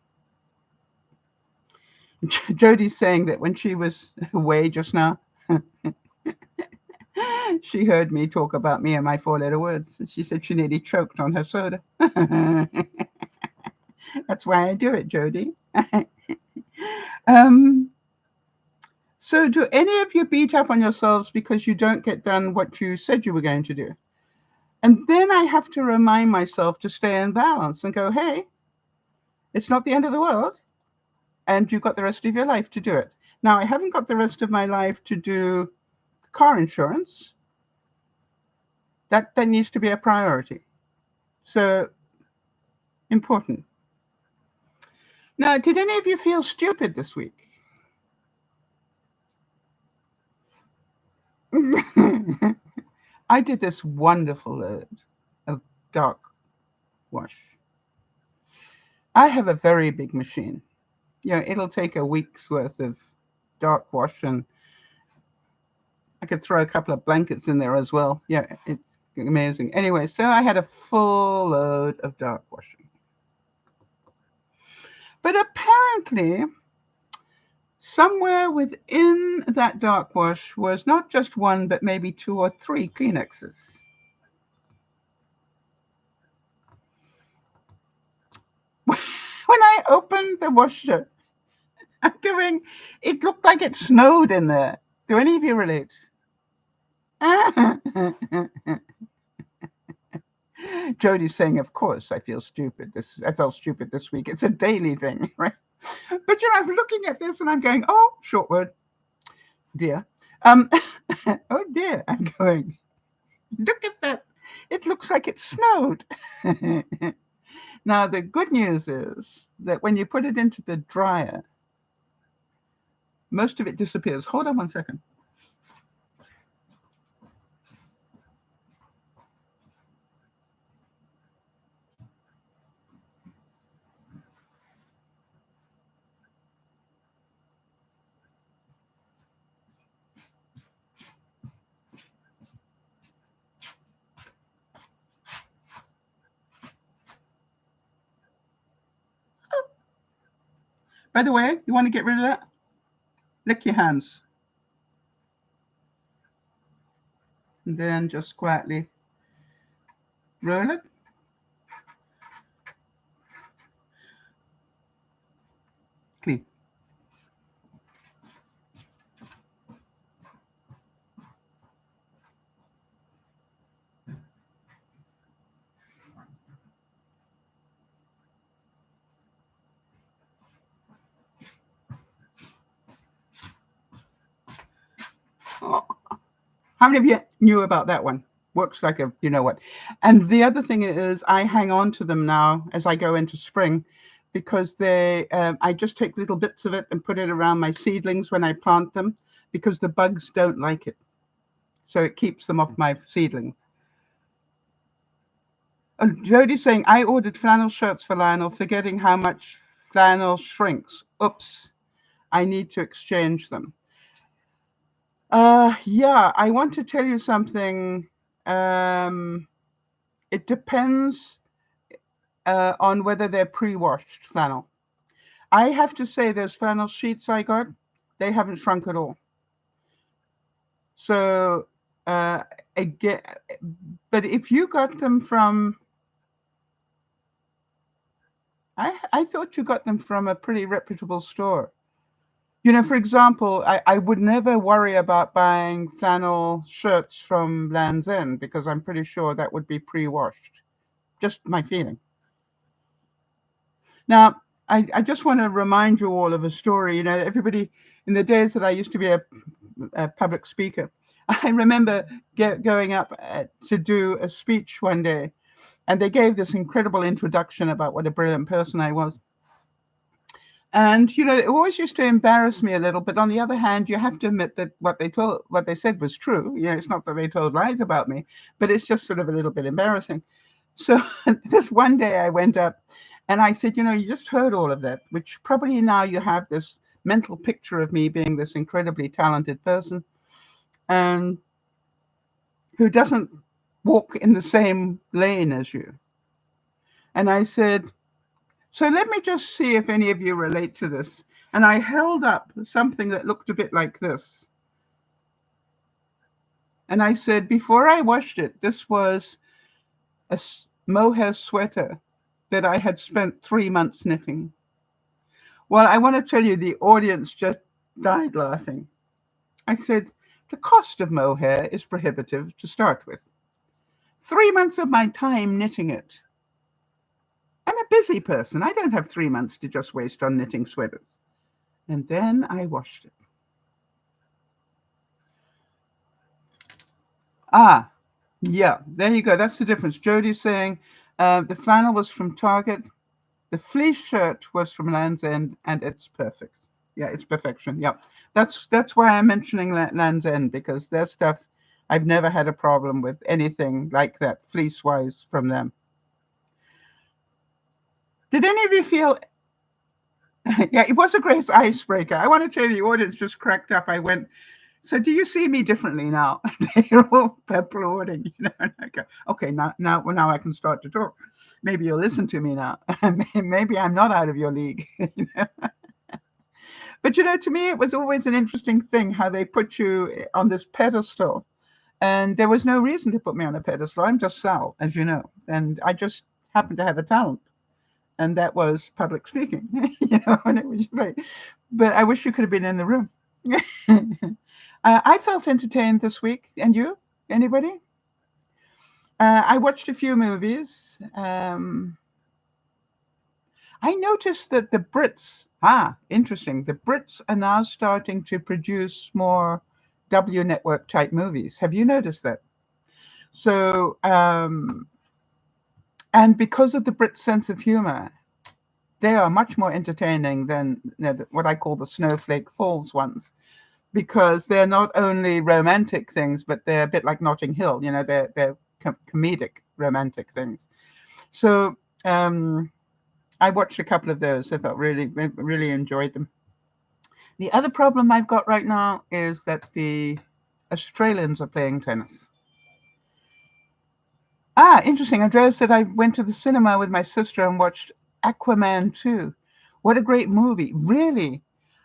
Jodie's saying that when she was away just now, she heard me talk about me and my 4-letter words. She said she nearly choked on her soda. That's why I do it, Jodie. So do any of you beat up on yourselves because you don't get done what you said you were going to do? And then I have to remind myself to stay in balance and go, hey, it's not the end of the world. And you've got the rest of your life to do it. Now, I haven't got the rest of my life to do car insurance. That needs to be a priority. So, important. Now, did any of you feel stupid this week? I did this wonderful load of dark wash. I have a very big machine. It'll take a week's worth of dark wash, and I could throw a couple of blankets in there as well. Yeah, it's amazing. Anyway, so I had a full load of dark washing. But apparently, somewhere within that dark wash was not just one, but maybe 2 or 3 Kleenexes. When I opened the washer, I'm going, it looked like it snowed in there. Do any of you relate? Jody's saying, of course, I feel stupid. I felt stupid this week. It's a daily thing, right? But you know, I was looking at this and I'm going, oh, short word, dear. Oh dear, I'm going, look at that. It looks like it snowed. Now, the good news is that when you put it into the dryer, most of it disappears. Hold on one second. By the way, you want to get rid of that? Lick your hands. And then just quietly roll it. Clean. Oh. How many of you knew about that one? Works like a, you know what. And the other thing is I hang on to them now as I go into spring because I just take little bits of it and put it around my seedlings when I plant them because the bugs don't like it. So it keeps them off my seedlings. Oh, Jody's saying, I ordered flannel shirts for Lionel, forgetting how much flannel shrinks. Oops, I need to exchange them. Yeah, I want to tell you something. It depends on whether they're pre-washed flannel. I have to say those flannel sheets I got, they haven't shrunk at all. So, again, but if you got them from, I thought you got them from a pretty reputable store. You know, for example, I would never worry about buying flannel shirts from Land's End because I'm pretty sure that would be pre-washed. Just my feeling. Now, I just want to remind you all of a story. You know, everybody, in the days that I used to be a public speaker, I remember going up to do a speech one day, and they gave this incredible introduction about what a brilliant person I was. And, you know, it always used to embarrass me a little, but on the other hand, you have to admit that what they said was true. You know, it's not that they told lies about me, but it's just sort of a little bit embarrassing. So this one day I went up and I said, you know, you just heard all of that, which probably now you have this mental picture of me being this incredibly talented person and who doesn't walk in the same lane as you. And I said, so let me just see if any of you relate to this. And I held up something that looked a bit like this. And I said, before I washed it, this was a mohair sweater that I had spent 3 months knitting. Well, I want to tell you, the audience just died laughing. I said, the cost of mohair is prohibitive to start with. 3 months of my time knitting it. I'm a busy person. I don't have 3 months to just waste on knitting sweaters. And then I washed it. Ah, yeah, there you go. That's the difference. Jody's saying the flannel was from Target. The fleece shirt was from Land's End, and it's perfect. Yeah, it's perfection. Yeah, that's why I'm mentioning Land's End, because their stuff, I've never had a problem with anything like that, fleece-wise, from them. Did any of you feel... Yeah, it was a great icebreaker. I want to tell you, the audience just cracked up. I went, so do you see me differently now? They're all applauding, you know. And I go, okay, now I can start to talk. Maybe you'll listen to me now. Maybe I'm not out of your league. You know? But, you know, to me, it was always an interesting thing how they put you on this pedestal. And there was no reason to put me on a pedestal. I'm just Sal, as you know. And I just happened to have a talent. And that was public speaking, you know, and it was like, But I wish you could have been in the room. I felt entertained this week. And you? Anybody? I watched a few movies. I noticed that the Brits, interesting, the Brits are now starting to produce more W network type movies. Have you noticed that? So, and because of the Brits' sense of humor, they are much more entertaining than what I call the Snowflake Falls ones, because they're not only romantic things, but they're a bit like Notting Hill. They're comedic romantic things. So I watched a couple of those. I felt really enjoyed them. The other problem I've got right now is that the Australians are playing tennis. Interesting. Andrea said I went to the cinema with my sister and watched Aquaman 2. What a great movie. Really?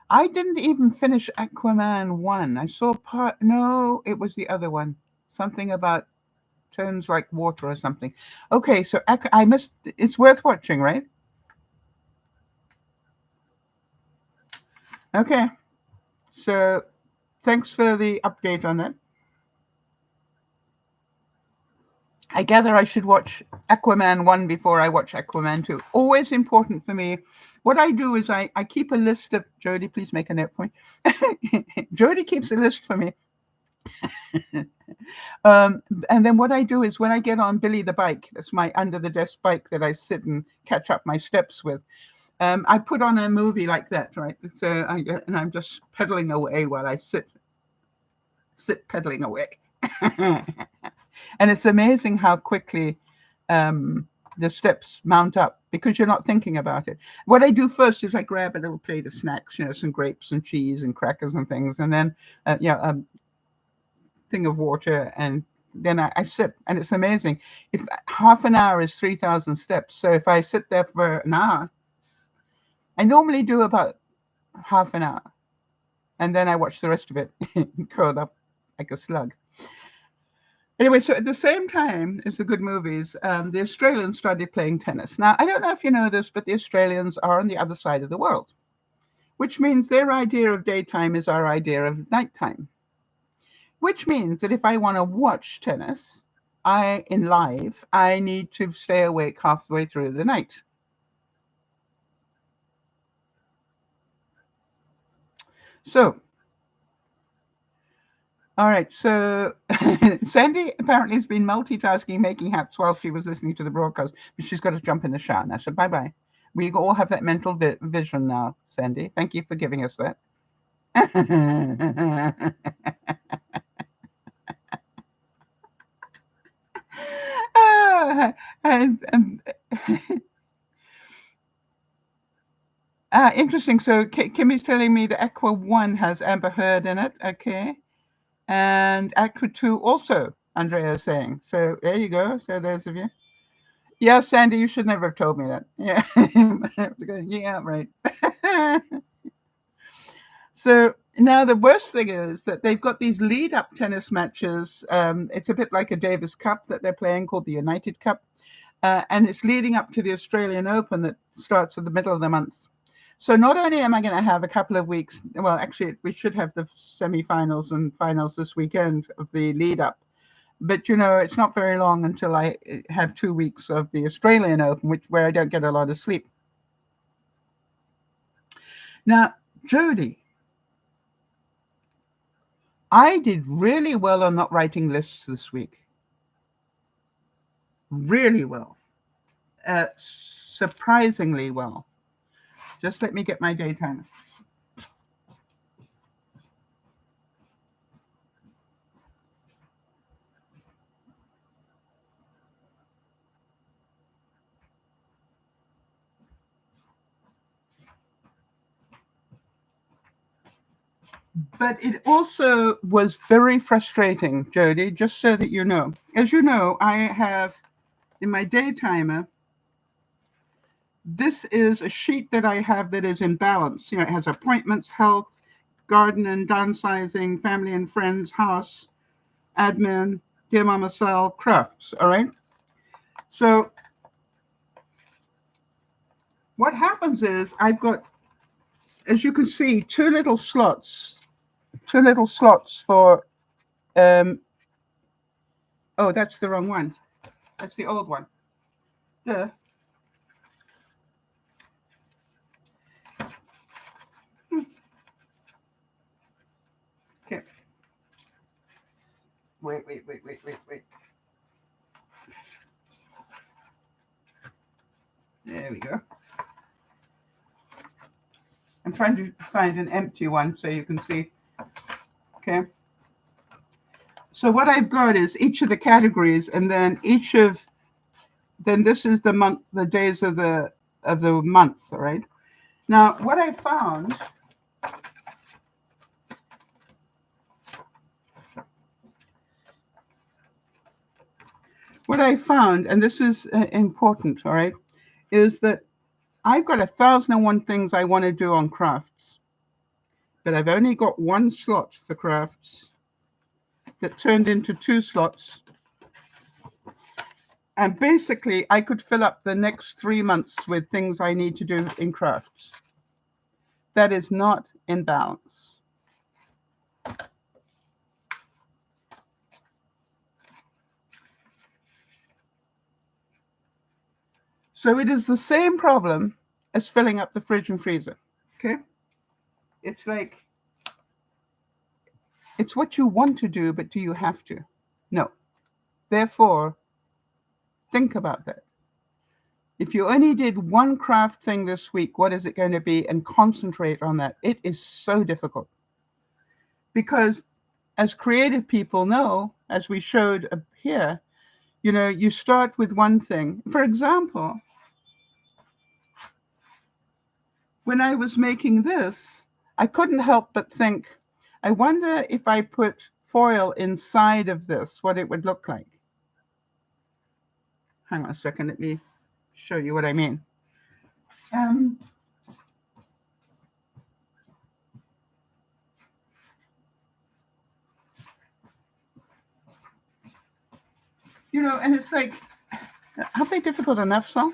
I didn't even finish Aquaman 1. I saw no, it was the other one. Something about turns like water or something. Okay, so it's worth watching, right? Okay. So thanks for the update on that. I gather I should watch Aquaman 1 before I watch Aquaman 2. Always important for me. What I do is I keep a list of... Jody, please make a note for me. Jody keeps a list for me. And then what I do is when I get on Billy the bike, that's my under-the-desk bike that I sit and catch up my steps with, I put on a movie like that, right? So I'm just pedaling away while I sit pedaling away. And it's amazing how quickly the steps mount up because you're not thinking about it. What I do first is I grab a little plate of snacks, some grapes and cheese and crackers and things, and then a thing of water, and then I sit. And it's amazing. If half an hour is 3,000 steps, so if I sit there for an hour, I normally do about half an hour, and then I watch the rest of it curled up like a slug. Anyway, so at the same time as the good movies, the Australians started playing tennis. Now, I don't know if you know this, but the Australians are on the other side of the world, which means their idea of daytime is our idea of nighttime, which means that if I want to watch tennis in live, I need to stay awake halfway through the night. So, all right. So Sandy apparently has been multitasking, making hats while she was listening to the broadcast, but she's got to jump in the shower now. So bye-bye. We all have that mental vision now, Sandy. Thank you for giving us that. Interesting. So Kimmy's telling me that Aqua 1 has Amber Heard in it. Okay. And Aqua 2 also, Andrea is saying. So there you go. So those of you. Yeah, Sandy, you should never have told me that. Yeah. Yeah, right. So now the worst thing is that they've got these lead-up tennis matches. It's a bit like a Davis Cup that they're playing called the United Cup. And it's leading up to the Australian Open that starts at the middle of the month. So not only am I going to have a couple of weeks, well, actually, we should have the semifinals and finals this weekend of the lead-up. But, it's not very long until I have 2 weeks of the Australian Open, where I don't get a lot of sleep. Now, Jody, I did really well on not writing lists this week. Really well. Surprisingly well. Just let me get my daytime. But it also was very frustrating, Jody, just so that you know. As you know, I have in my day timer, this is a sheet that I have that is in balance. It has appointments, health, garden and downsizing, family and friends, house, admin, DearMamaSal, crafts, all right? So what happens is I've got as you can see, two little slots for, oh, that's the wrong one. That's the old one. Duh. Okay. Wait. There we go. I'm trying to find an empty one so you can see. Okay. So what I've got is each of the categories, and then then this is the month, the days of the month, all right? Now, what I found, and this is important, all right, is that I've got 1,001 things I want to do on crafts, but I've only got one slot for crafts that turned into two slots. And basically, I could fill up the next 3 months with things I need to do in crafts. That is not in balance. So it is the same problem as filling up the fridge and freezer. Okay? It's like, it's what you want to do, but do you have to? No. Therefore, think about that. If you only did one craft thing this week, what is it going to be? And concentrate on that. It is so difficult. Because as creative people know, as we showed here, you know, you start with one thing. For example, when I was making this, I couldn't help but think, I wonder if I put foil inside of this, what it would look like. Hang on a second, let me show you what I mean. You know, and it's like, aren't they difficult enough, Sal?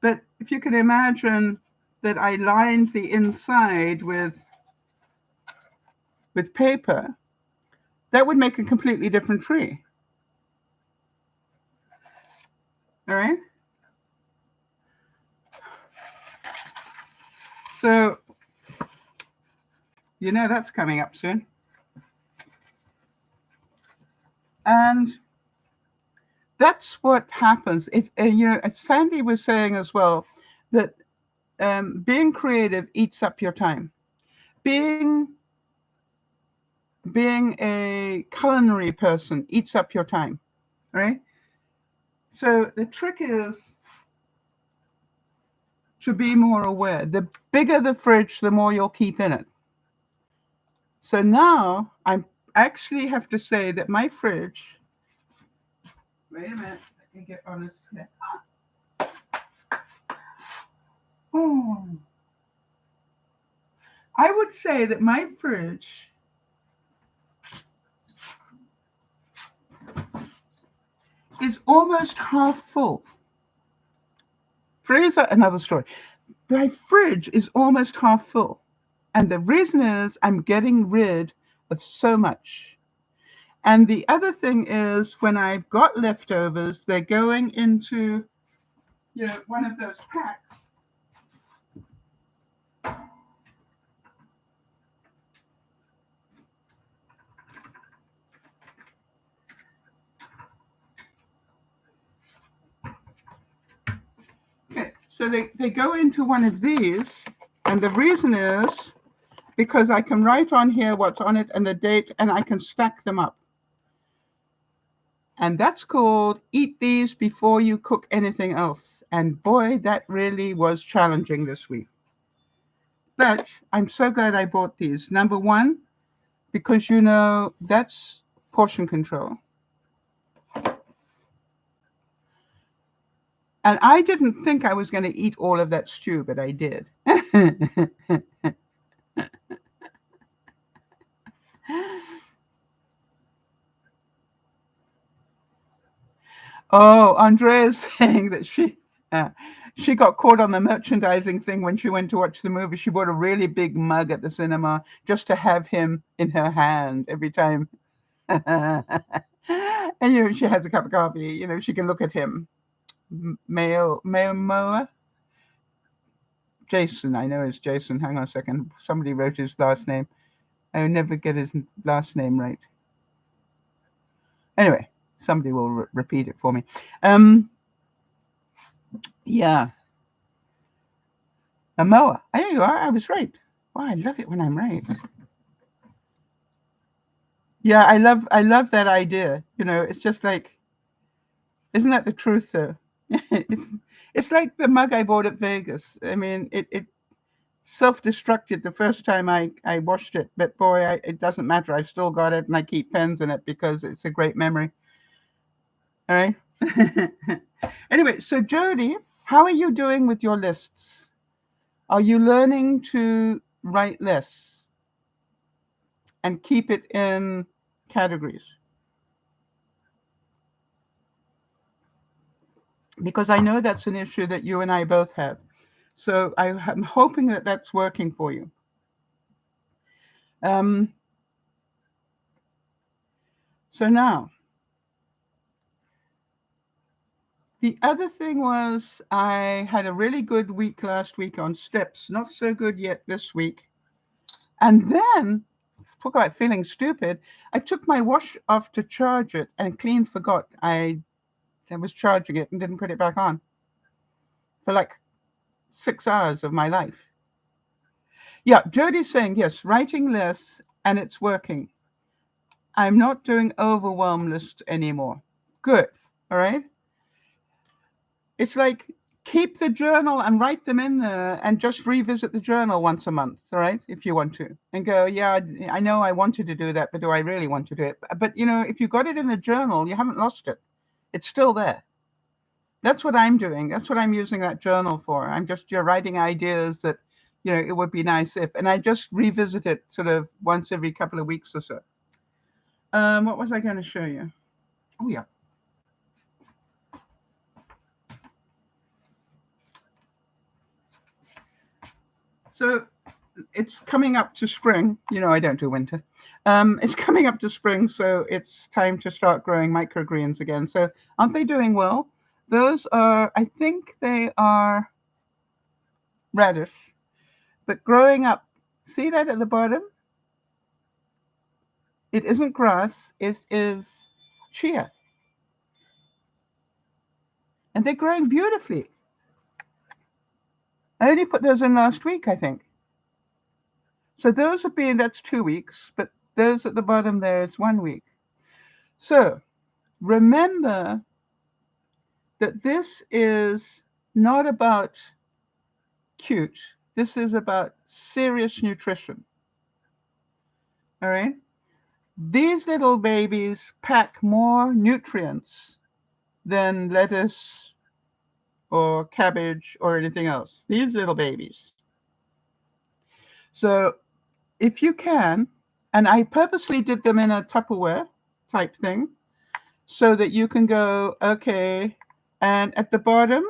But if you can imagine that I lined the inside with paper, that would make a completely different tree. All right? So, you know that's coming up soon. And that's what happens. It's, you know, as Sandy was saying as well, that being creative eats up your time. Being a culinary person eats up your time, right? So the trick is to be more aware. The bigger the fridge, the more you'll keep in it. So now I actually have to say that my fridge, wait a minute, let me get honest here. Oh. I would say that my fridge is almost half full. Freezer, another story. My fridge is almost half full. And the reason is I'm getting rid of so much. And the other thing is when I've got leftovers, they're going into, you know, one of those packs. Okay, so they go into one of these, and the reason is because I can write on here what's on it and the date, and I can stack them up. And that's called eat these before you cook anything else. And boy, that really was challenging this week. But I'm so glad I bought these. Number one, because, you know, that's portion control. And I didn't think I was going to eat all of that stew, but I did. Oh, Andrea is saying that She got caught on the merchandising thing when she went to watch the movie. She bought a really big mug at the cinema just to have him in her hand every time. And she has a cup of coffee. She can look at him. Mayo Moa. Jason, I know it's Jason. Hang on a second. Somebody wrote his last name. I will never get his last name right. Anyway, somebody will repeat it for me. Yeah. Moa. There you are. I was right. Wow, I love it when I'm right. Yeah, I love that idea. It's just like, isn't that the truth though? it's like the mug I bought at Vegas. I mean, it self-destructed the first time I washed it, but boy, it doesn't matter. I've still got it, and I keep pens in it because it's a great memory. All right. Anyway, so Jody, how are you doing with your lists? Are you learning to write lists and keep it in categories? Because I know that's an issue that you and I both have. So I'm hoping that that's working for you. So now, the other thing was I had a really good week last week on steps, not so good yet this week. And then, talk about feeling stupid, I took my wash off to charge it and clean forgot I was charging it and didn't put it back on for like 6 hours of my life. Yeah, Jody's saying, yes, writing lists and it's working. I'm not doing overwhelm lists anymore. Good. All right. It's like keep the journal and write them in there and just revisit the journal once a month. All right. If you want to and go, yeah, I know I wanted to do that, but do I really want to do it? But if you got it in the journal, you haven't lost it. It's still there. That's what I'm doing. That's what I'm using that journal for. I'm just writing ideas that, it would be nice if, and I just revisit it sort of once every couple of weeks or so. What was I going to show you? Oh, yeah. So it's coming up to spring. I don't do winter. It's coming up to spring, so it's time to start growing microgreens again. So aren't they doing well? Those are, I think they are radish, but growing up. See that at the bottom? It isn't grass. It is chia. And they're growing beautifully. I only put those in last week, I think. So those are that's 2 weeks, but those at the bottom there, it's 1 week. So remember that this is not about cute. This is about serious nutrition. All right? These little babies pack more nutrients than lettuce or cabbage or anything else. These little babies. So if you can, and I purposely did them in a Tupperware type thing so that you can go, okay, and at the bottom,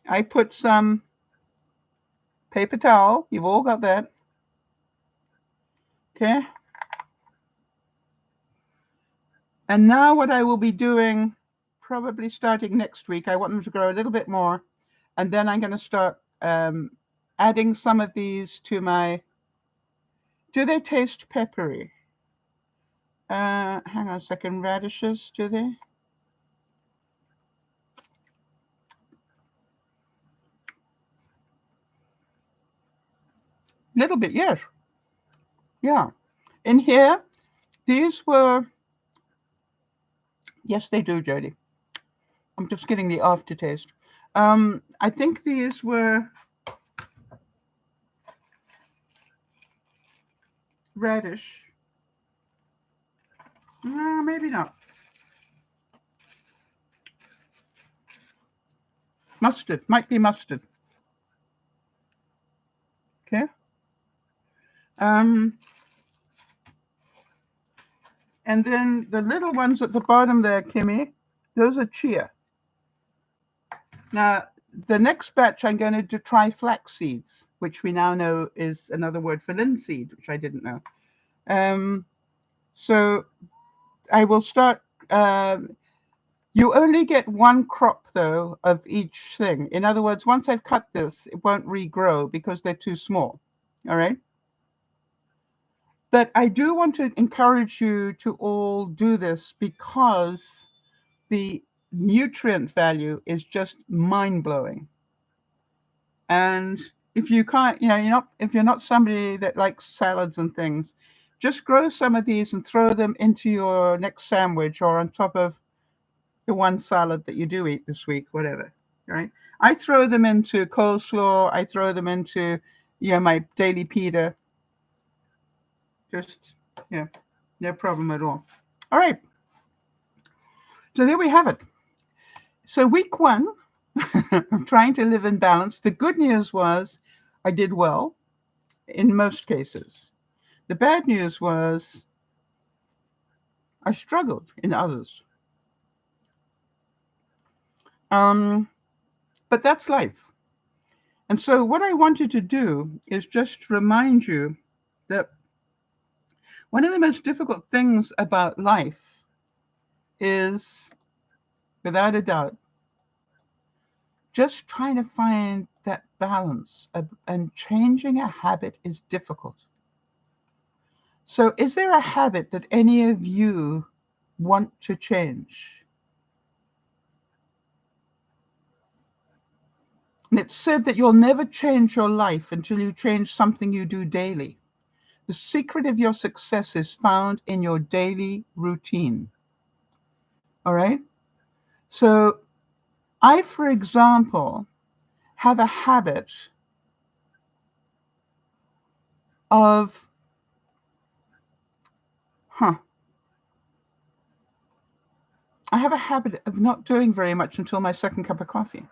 I put some paper towel. You've all got that. Okay. And now what I will be doing, probably starting next week, I want them to grow a little bit more. And then I'm going to start adding some of these to my, do they taste peppery? Hang on a second, radishes, do they? Little bit, yes. Yeah. In here, these were, yes, they do, Jody. I'm just getting the aftertaste. I think these were radish. No, maybe not. Mustard, might be mustard. Okay. And then the little ones at the bottom there, Kimmy, those are chia. Now, the next batch I'm going to try flax seeds, which we now know is another word for linseed, which I didn't know. So I will start. You only get one crop, though, of each thing. In other words, once I've cut this, it won't regrow because they're too small. All right? But I do want to encourage you to all do this because the nutrient value is just mind-blowing. And if you can't, if you're not somebody that likes salads and things, just grow some of these and throw them into your next sandwich or on top of the one salad that you do eat this week, whatever, right? I throw them into coleslaw. I throw them into, my daily pita. Just, yeah, no problem at all. All right. So there we have it. So week one, I'm trying to live in balance. The good news was I did well in most cases. The bad news was I struggled in others. But that's life. And so what I wanted to do is just remind you that one of the most difficult things about life is, without a doubt, just trying to find that balance, and changing a habit is difficult. So is there a habit that any of you want to change? And it's said that you'll never change your life until you change something you do daily. The secret of your success is found in your daily routine. All right? So I, for example, have a habit of, I have a habit of not doing very much until my second cup of coffee.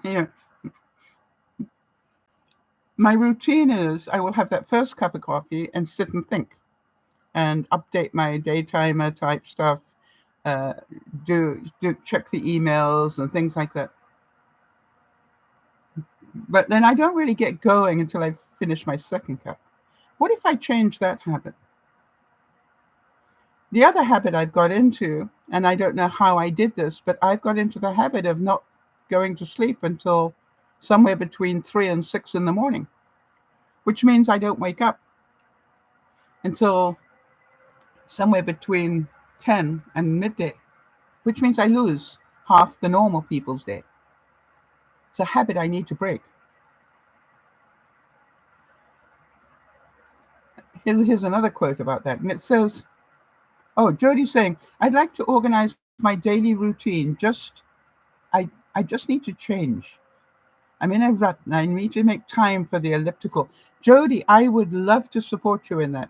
Yeah. My routine is I will have that first cup of coffee and sit and think and update my daytimer type stuff, do check the emails and things like that. But then I don't really get going until I've finished my second cup. What if I change that habit? The other habit I've got into, and I don't know how I did this, but I've got into the habit of not going to sleep until somewhere between 3 and 6 in the morning, which means I don't wake up until somewhere between 10 and midday, which means I lose half the normal people's day. It's a habit I need to break. Here's another quote about that. And it says, Jody's saying, I'd like to organize my daily routine. I just need to change. I'm in a rut and I need to make time for the elliptical. Jody, I would love to support you in that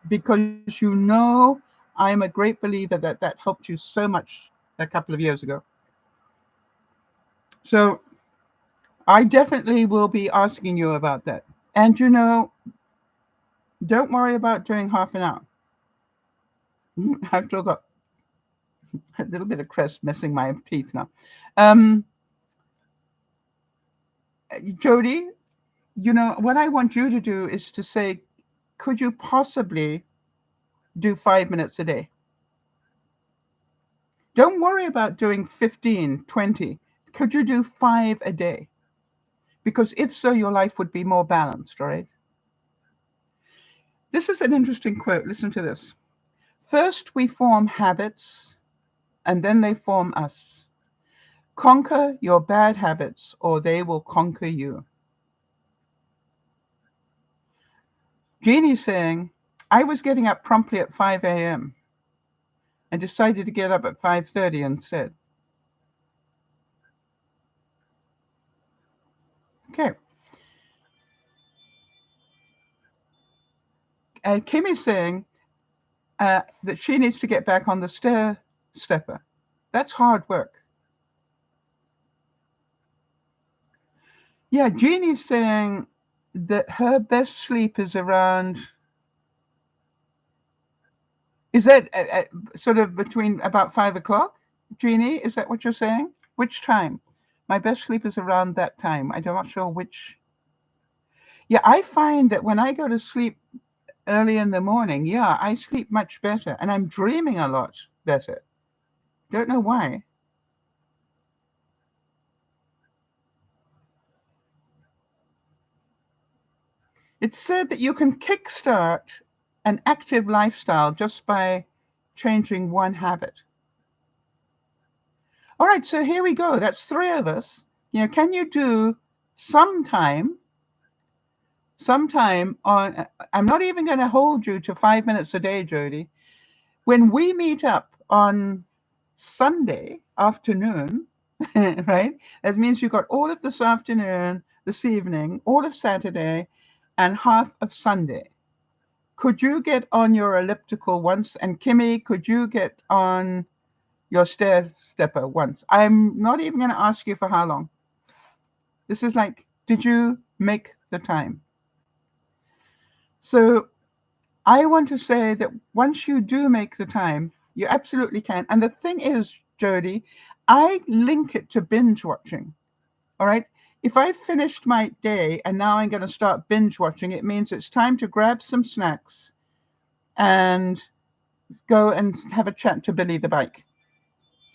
because I'm a great believer that helped you so much a couple of years ago. So I definitely will be asking you about that. And don't worry about doing half an hour. I've still got a little bit of crust messing my teeth now. Jody, what I want you to do is to say, could you possibly do 5 minutes a day? Don't worry about doing 15, 20. Could you do 5 a day? Because if so, your life would be more balanced, right? This is an interesting quote. Listen to this. First, we form habits, and then they form us. Conquer your bad habits, or they will conquer you. Jeannie's saying, I was getting up promptly at 5 a.m. and decided to get up at 5:30 instead. Okay. Kimmy's saying that she needs to get back on the stepper. That's hard work. Yeah, Jeannie's saying that her best sleep is around, is that sort of between about 5 o'clock? Jeannie, is that what you're saying? Which time? My best sleep is around that time. I'm not sure which. Yeah, I find that when I go to sleep early in the morning, yeah, I sleep much better and I'm dreaming a lot better. Don't know why. It's said that you can kickstart an active lifestyle just by changing one habit. All right, so here we go. That's three of us. Can you do sometime on, I'm not even going to hold you to 5 minutes a day, Jody. When we meet up on Sunday afternoon, right? That means you've got all of this afternoon, this evening, all of Saturday, and half of Sunday. Could you get on your elliptical once? And Kimmy, could you get on your stair stepper once? I'm not even going to ask you for how long. This is like, did you make the time? So I want to say that once you do make the time, you absolutely can. And the thing is, Jody, I link it to binge watching. All right. If I finished my day and now I'm going to start binge watching, it means it's time to grab some snacks and go and have a chat to Billy the bike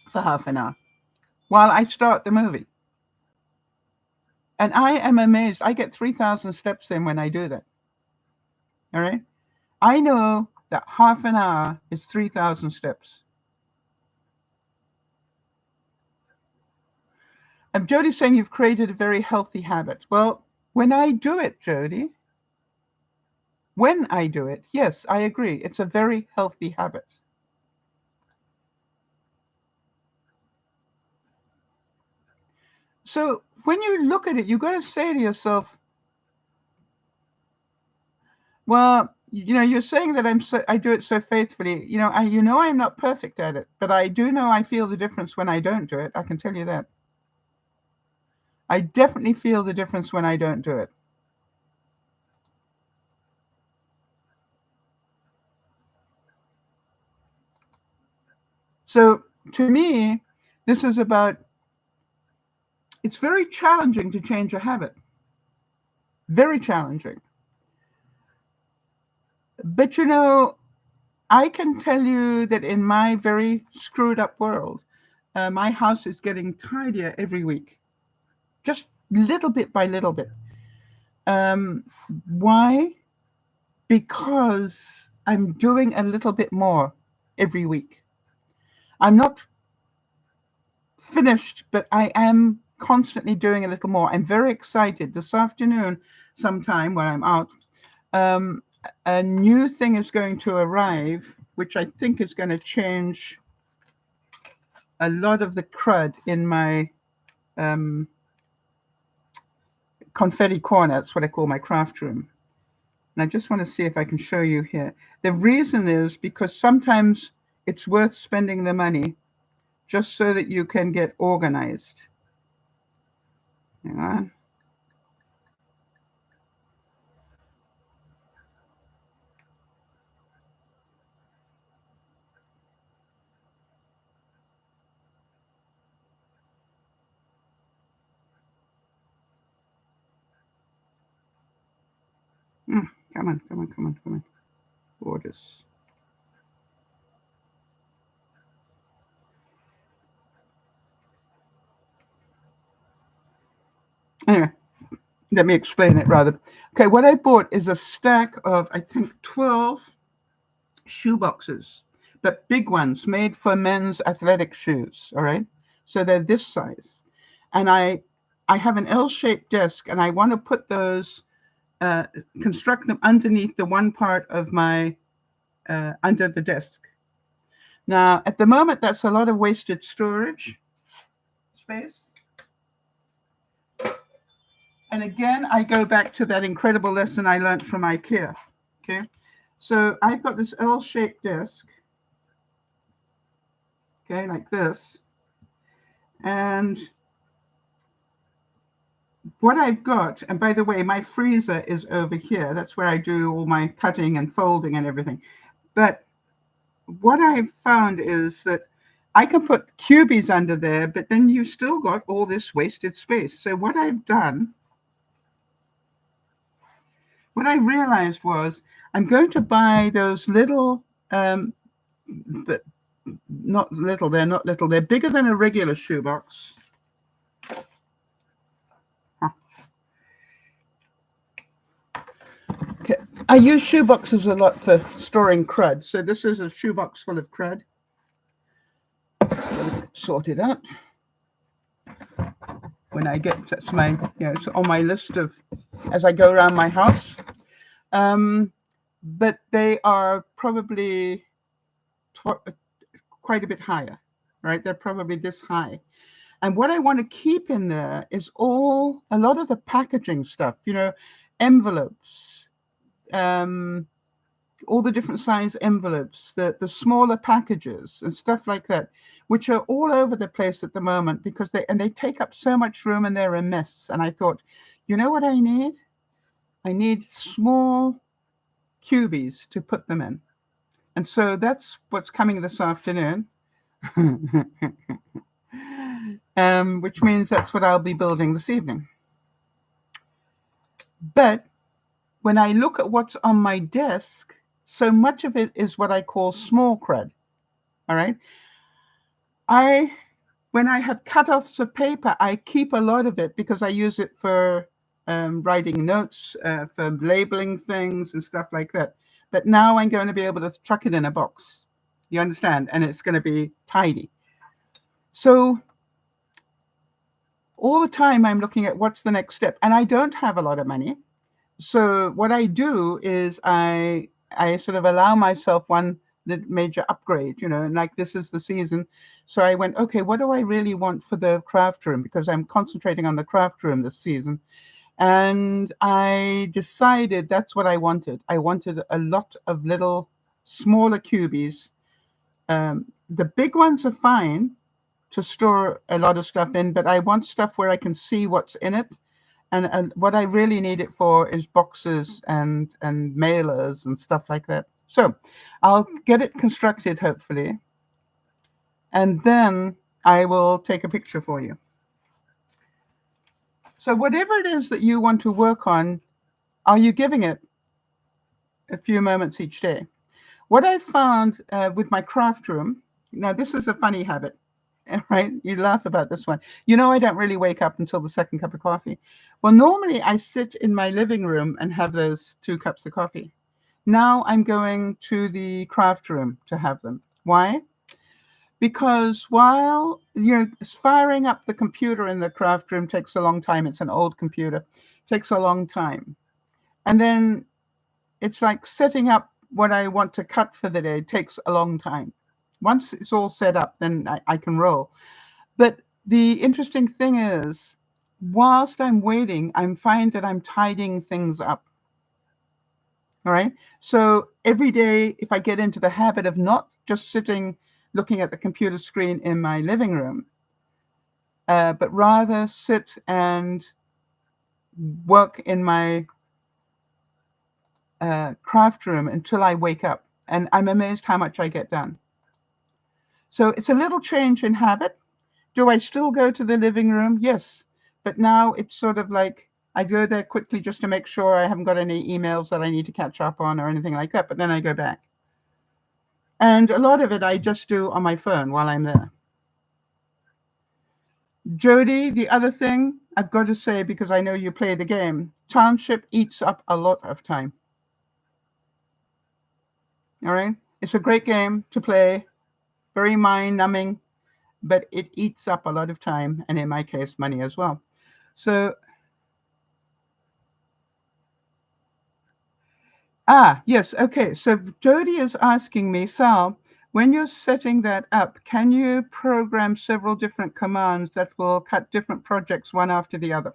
for half an hour while I start the movie. And I am amazed. I get 3,000 steps in when I do that. All right. I know that half an hour is 3,000 steps. And Jody's saying you've created a very healthy habit. Well, when I do it, Jody, yes, I agree. It's a very healthy habit. So when you look at it, you've got to say to yourself, well, you're saying that I do it so faithfully. I'm not perfect at it, but I do know I feel the difference when I don't do it. I can tell you that. I definitely feel the difference when I don't do it. So to me, this is about, it's very challenging to change a habit. Very challenging. But I can tell you that in my very screwed up world, my house is getting tidier every week, just little bit by little bit. Why? Because I'm doing a little bit more every week. I'm not finished, but I am constantly doing a little more. I'm very excited. This afternoon, sometime when I'm out, a new thing is going to arrive, which I think is going to change a lot of the crud in my confetti corner. That's what I call my craft room. And I just want to see if I can show you here. The reason is because sometimes it's worth spending the money just so that you can get organized. Hang on. Come on. Borders. Anyway, let me explain it rather. Okay, what I bought is a stack of, I think, 12 shoe boxes, but big ones made for men's athletic shoes. All right. So they're this size. And I have an L-shaped desk and I want to put those, construct them underneath the one part of my, under the desk. Now, at the moment, that's a lot of wasted storage space. And again, I go back to that incredible lesson I learned from IKEA. Okay. So I've got this L-shaped desk. Okay, like this. And what I've got, and by the way, my freezer is over here. That's where I do all my cutting and folding and everything. But what I've found is that I can put cubies under there, but then you've still got all this wasted space. So what I've done, what I realized was I'm going to buy those little, but not little, they're not little, they're bigger than a regular shoebox. Okay. I use shoeboxes a lot for storing crud. So this is a shoebox full of crud. Sort it out. When I get, that's my, it's on my list of, as I go around my house. But they are probably quite a bit higher, right? They're probably this high. And what I want to keep in there is a lot of the packaging stuff, envelopes, all the different size envelopes, the smaller packages and stuff like that, which are all over the place at the moment because they take up so much room and they're a mess. And I thought, you know what I need? I need small cubies to put them in. And so that's what's coming this afternoon. Which means that's what I'll be building this evening. But when I look at what's on my desk, so much of it is what I call small crud. All right. When I have cut-offs of paper, I keep a lot of it because I use it for writing notes, for labeling things and stuff like that. But now I'm going to be able to chuck it in a box. You understand? And it's going to be tidy. So all the time I'm looking at what's the next step. And I don't have a lot of money. So what I do is I sort of allow myself one major upgrade, and like this is the season. So I went, okay, what do I really want for the craft room? Because I'm concentrating on the craft room this season. And I decided that's what I wanted. I wanted a lot of little smaller cubies. The big ones are fine to store a lot of stuff in, but I want stuff where I can see what's in it. And what I really need it for is boxes and mailers and stuff like that. So I'll get it constructed, hopefully. And then I will take a picture for you. So whatever it is that you want to work on, are you giving it a few moments each day? What I found with my craft room, now this is a funny habit, right? You laugh about this one. I don't really wake up until the second cup of coffee. Well, normally I sit in my living room and have those 2 cups of coffee. Now I'm going to the craft room to have them. Why? Because while firing up the computer in the craft room takes a long time. It's an old computer. Takes a long time. And then it's like setting up what I want to cut for the day takes a long time. Once it's all set up, then I can roll. But the interesting thing is, whilst I'm waiting, I find that I'm tidying things up. All right. So every day, if I get into the habit of not just sitting looking at the computer screen in my living room, but rather sit and work in my craft room until I wake up. And I'm amazed how much I get done. So it's a little change in habit. Do I still go to the living room? Yes. But now it's sort of like I go there quickly just to make sure I haven't got any emails that I need to catch up on or anything like that. But then I go back. And a lot of it I just do on my phone while I'm there. Jody, the other thing I've got to say, because I know you play the game, Township eats up a lot of time. All right? It's a great game to play, very mind-numbing, but it eats up a lot of time, and in my case, money as well. So, yes, okay. So Jody is asking me, Sal, when you're setting that up, can you program several different commands that will cut different projects one after the other?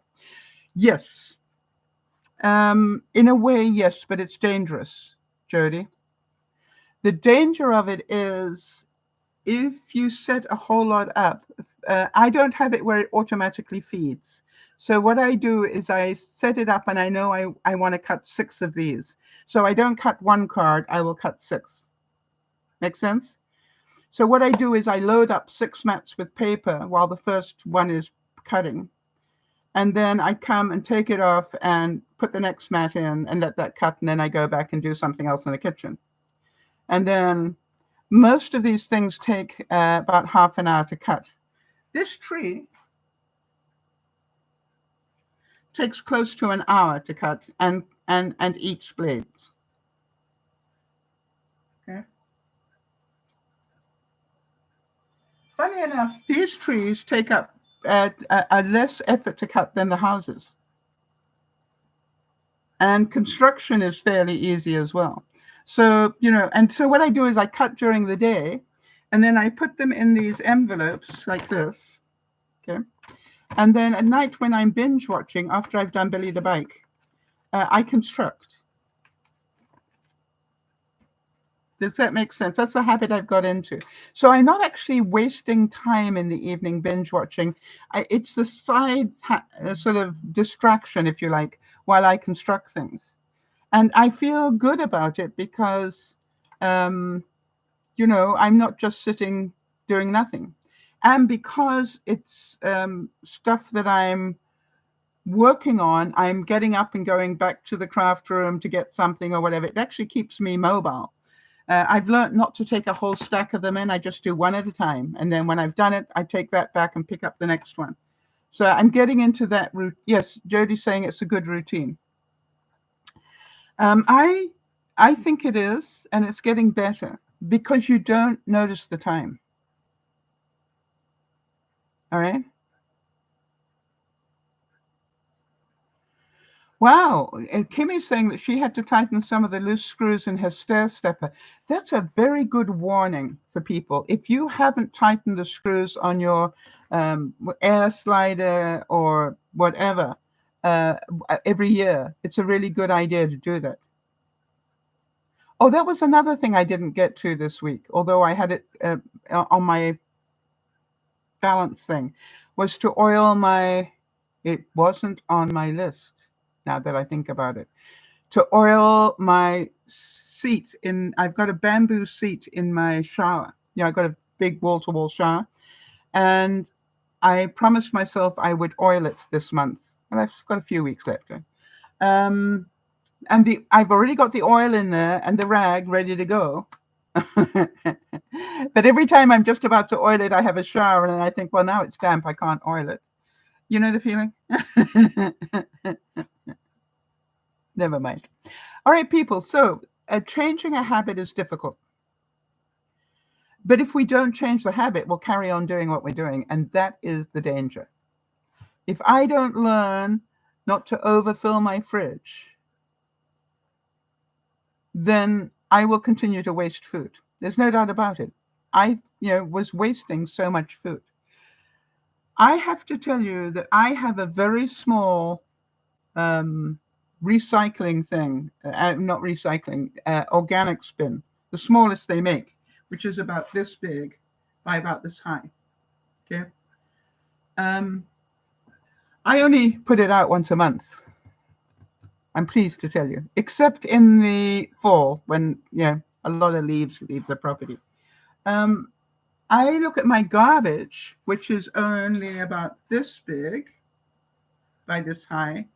Yes. In a way, yes, but it's dangerous, Jody. The danger of it is if you set a whole lot up, I don't have it where it automatically feeds. So what I do is I set it up and I know I want to cut 6 of these. So I don't cut 1 card, I will cut 6. Make sense? So what I do is I load up 6 mats with paper while the first one is cutting. And then I come and take it off and put the next mat in and let that cut. And then I go back and do something else in the kitchen. And then most of these things take about half an hour to cut. This tree takes close to an hour to cut and each blades. Okay. Funny enough, these trees take up a less effort to cut than the houses. And construction is fairly easy as well. So, and so what I do is I cut during the day, and then I put them in these envelopes like this, okay? And then at night when I'm binge watching, after I've done Billy the Bike, I construct. Does that make sense? That's a habit I've got into. So I'm not actually wasting time in the evening binge watching. It's the side sort of distraction, if you like, while I construct things. And I feel good about it because, I'm not just sitting doing nothing. And because it's stuff that I'm working on, I'm getting up and going back to the craft room to get something or whatever. It actually keeps me mobile. I've learned not to take a whole stack of them in. I just do one at a time. And then when I've done it, I take that back and pick up the next one. So I'm getting into that route. Yes, Jody's saying it's a good routine. I think it is, and it's getting better because you don't notice the time. All right? Wow, and Kimmy's saying that she had to tighten some of the loose screws in her stair stepper. That's a very good warning for people. If you haven't tightened the screws on your air slider or whatever every year, it's a really good idea to do that. Oh, that was another thing I didn't get to this week, although I had it on my balance thing, was to oil my, it wasn't on my list now that I think about it, to oil my seat I've got a bamboo seat in my shower. I've got a big wall-to-wall shower, and I promised myself I would oil it this month, and I've got a few weeks left. And I've already got the oil in there and the rag ready to go. But every time I'm just about to oil it, I have a shower, and I think, well, now it's damp, I can't oil it. You know the feeling? Never mind. All right, people. So changing a habit is difficult. But if we don't change the habit, we'll carry on doing what we're doing. And that is the danger. If I don't learn not to overfill my fridge, then I will continue to waste food. There's no doubt about it. I was wasting so much food. I have to tell you that I have a very small recycling thing, not recycling, organic bin, the smallest they make, which is about this big by about this high. Okay. I only put it out once a month. I'm pleased to tell you, except in the fall when a lot of leaves leave the property. I look at my garbage, which is only about this big by this high,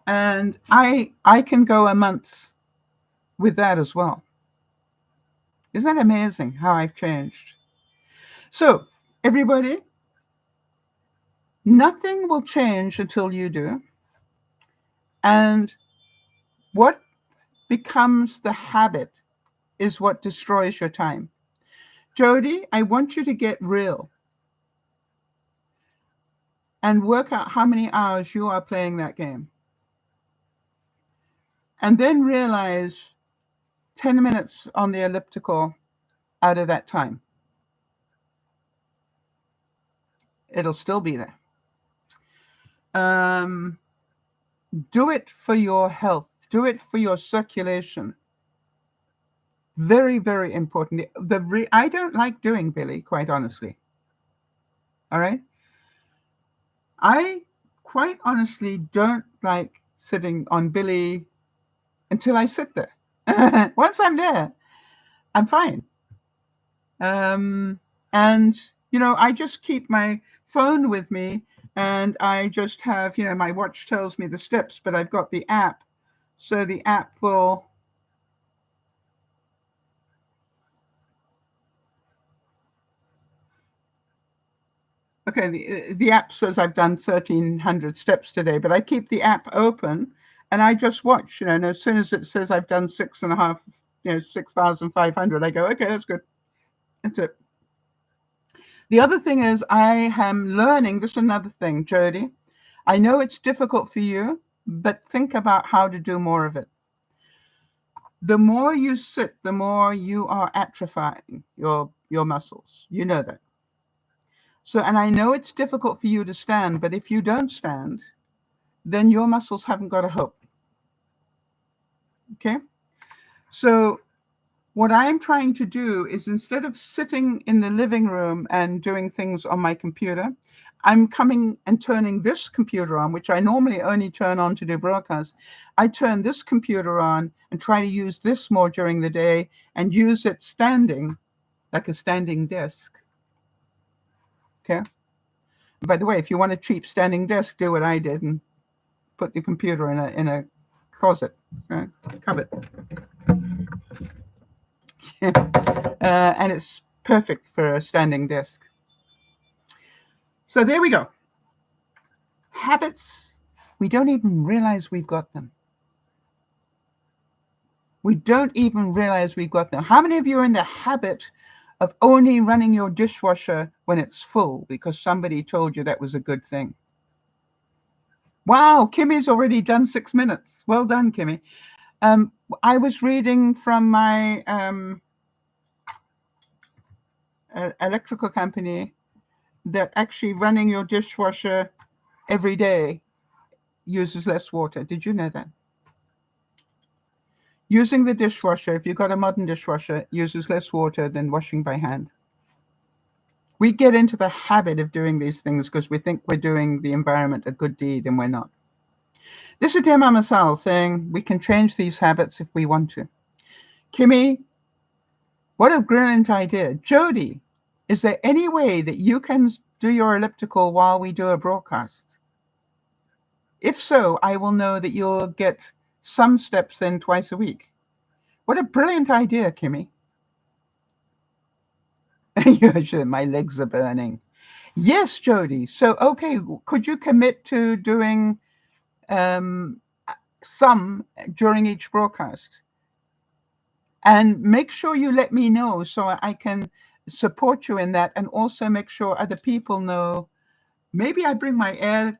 and I can go a month with that as well. Isn't that amazing how I've changed? So, everybody, nothing will change until you do. And what becomes the habit is what destroys your time. Jody, I want you to get real and work out how many hours you are playing that game. And then realize 10 minutes on the elliptical out of that time. It'll still be there. Do it for your health. Do it for your circulation. Very, very important. I don't like doing Billy, quite honestly. All right? I quite honestly don't like sitting on Billy until I sit there. Once I'm there, I'm fine. And, I just keep my phone with me, and I just have, my watch tells me the steps, but I've got the app. So the app will, okay, the app says I've done 1,300 steps today, but I keep the app open and I just watch, and as soon as it says I've done 6,500, I go, okay, that's good. That's it. The other thing is I am learning, this is another thing, Jody. I know it's difficult for you, but think about how to do more of it. The more you sit, the more you are atrophying your muscles. You know that. So, and I know it's difficult for you to stand, but if you don't stand, then your muscles haven't got a hope. Okay? So what I'm trying to do is, instead of sitting in the living room and doing things on my computer, I'm coming and turning this computer on, which I normally only turn on to do broadcasts. I turn this computer on and try to use this more during the day and use it standing, like a standing desk. Okay? By the way, if you want a cheap standing desk, do what I did and put the computer in a closet, right? Cupboard. And it's perfect for a standing desk. So there we go. Habits, we don't even realize we've got them. We don't even realize we've got them. How many of you are in the habit of only running your dishwasher when it's full because somebody told you that was a good thing? Wow, Kimmy's already done 6 minutes. Well done, Kimmy. I was reading from my electrical company that actually running your dishwasher every day uses less water. Did you know that? Using the dishwasher, if you've got a modern dishwasher, uses less water than washing by hand. We get into the habit of doing these things because we think we're doing the environment a good deed, and we're not. This is DearMamaSal saying we can change these habits if we want to. Kimmy, what a brilliant idea. Jody, is there any way that you can do your elliptical while we do a broadcast? If so, I will know that you'll get some steps in twice a week. What a brilliant idea, Kimmy. My legs are burning. Yes, Jody. So, okay, could you commit to doing some during each broadcast? And make sure you let me know so I can support you in that, and also make sure other people know. Maybe I bring my air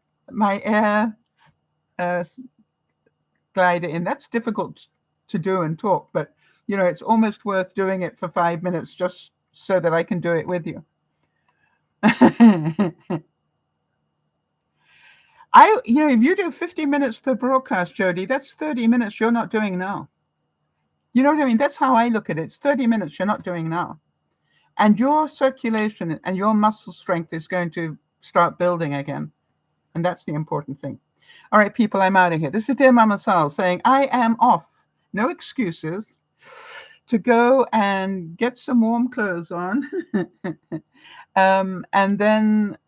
glider in. That's difficult to do and talk, but it's almost worth doing it for 5 minutes just so that I can do it with you. If you do 50 minutes per broadcast, Jody, that's 30 minutes you're not doing now. You know what I mean? That's how I look at it. It's 30 minutes you're not doing now. And your circulation and your muscle strength is going to start building again. And that's the important thing. All right, people, I'm out of here. This is DearMamaSal saying I am off. No excuses. To go and get some warm clothes on. And then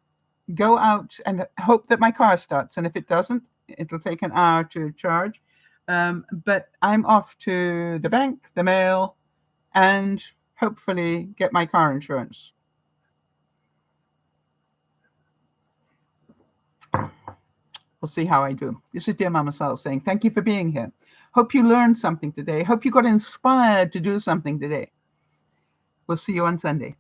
go out and hope that my car starts. And if it doesn't, it'll take an hour to charge. But I'm off to the bank, the mail, and hopefully get my car insurance. We'll see how I do. This is DearMamaSal saying thank you for being here. Hope you learned something today. Hope you got inspired to do something today. We'll see you on Sunday.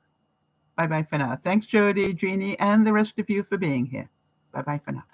Bye-bye for now. Thanks, Jody, Jeannie, and the rest of you for being here. Bye-bye for now.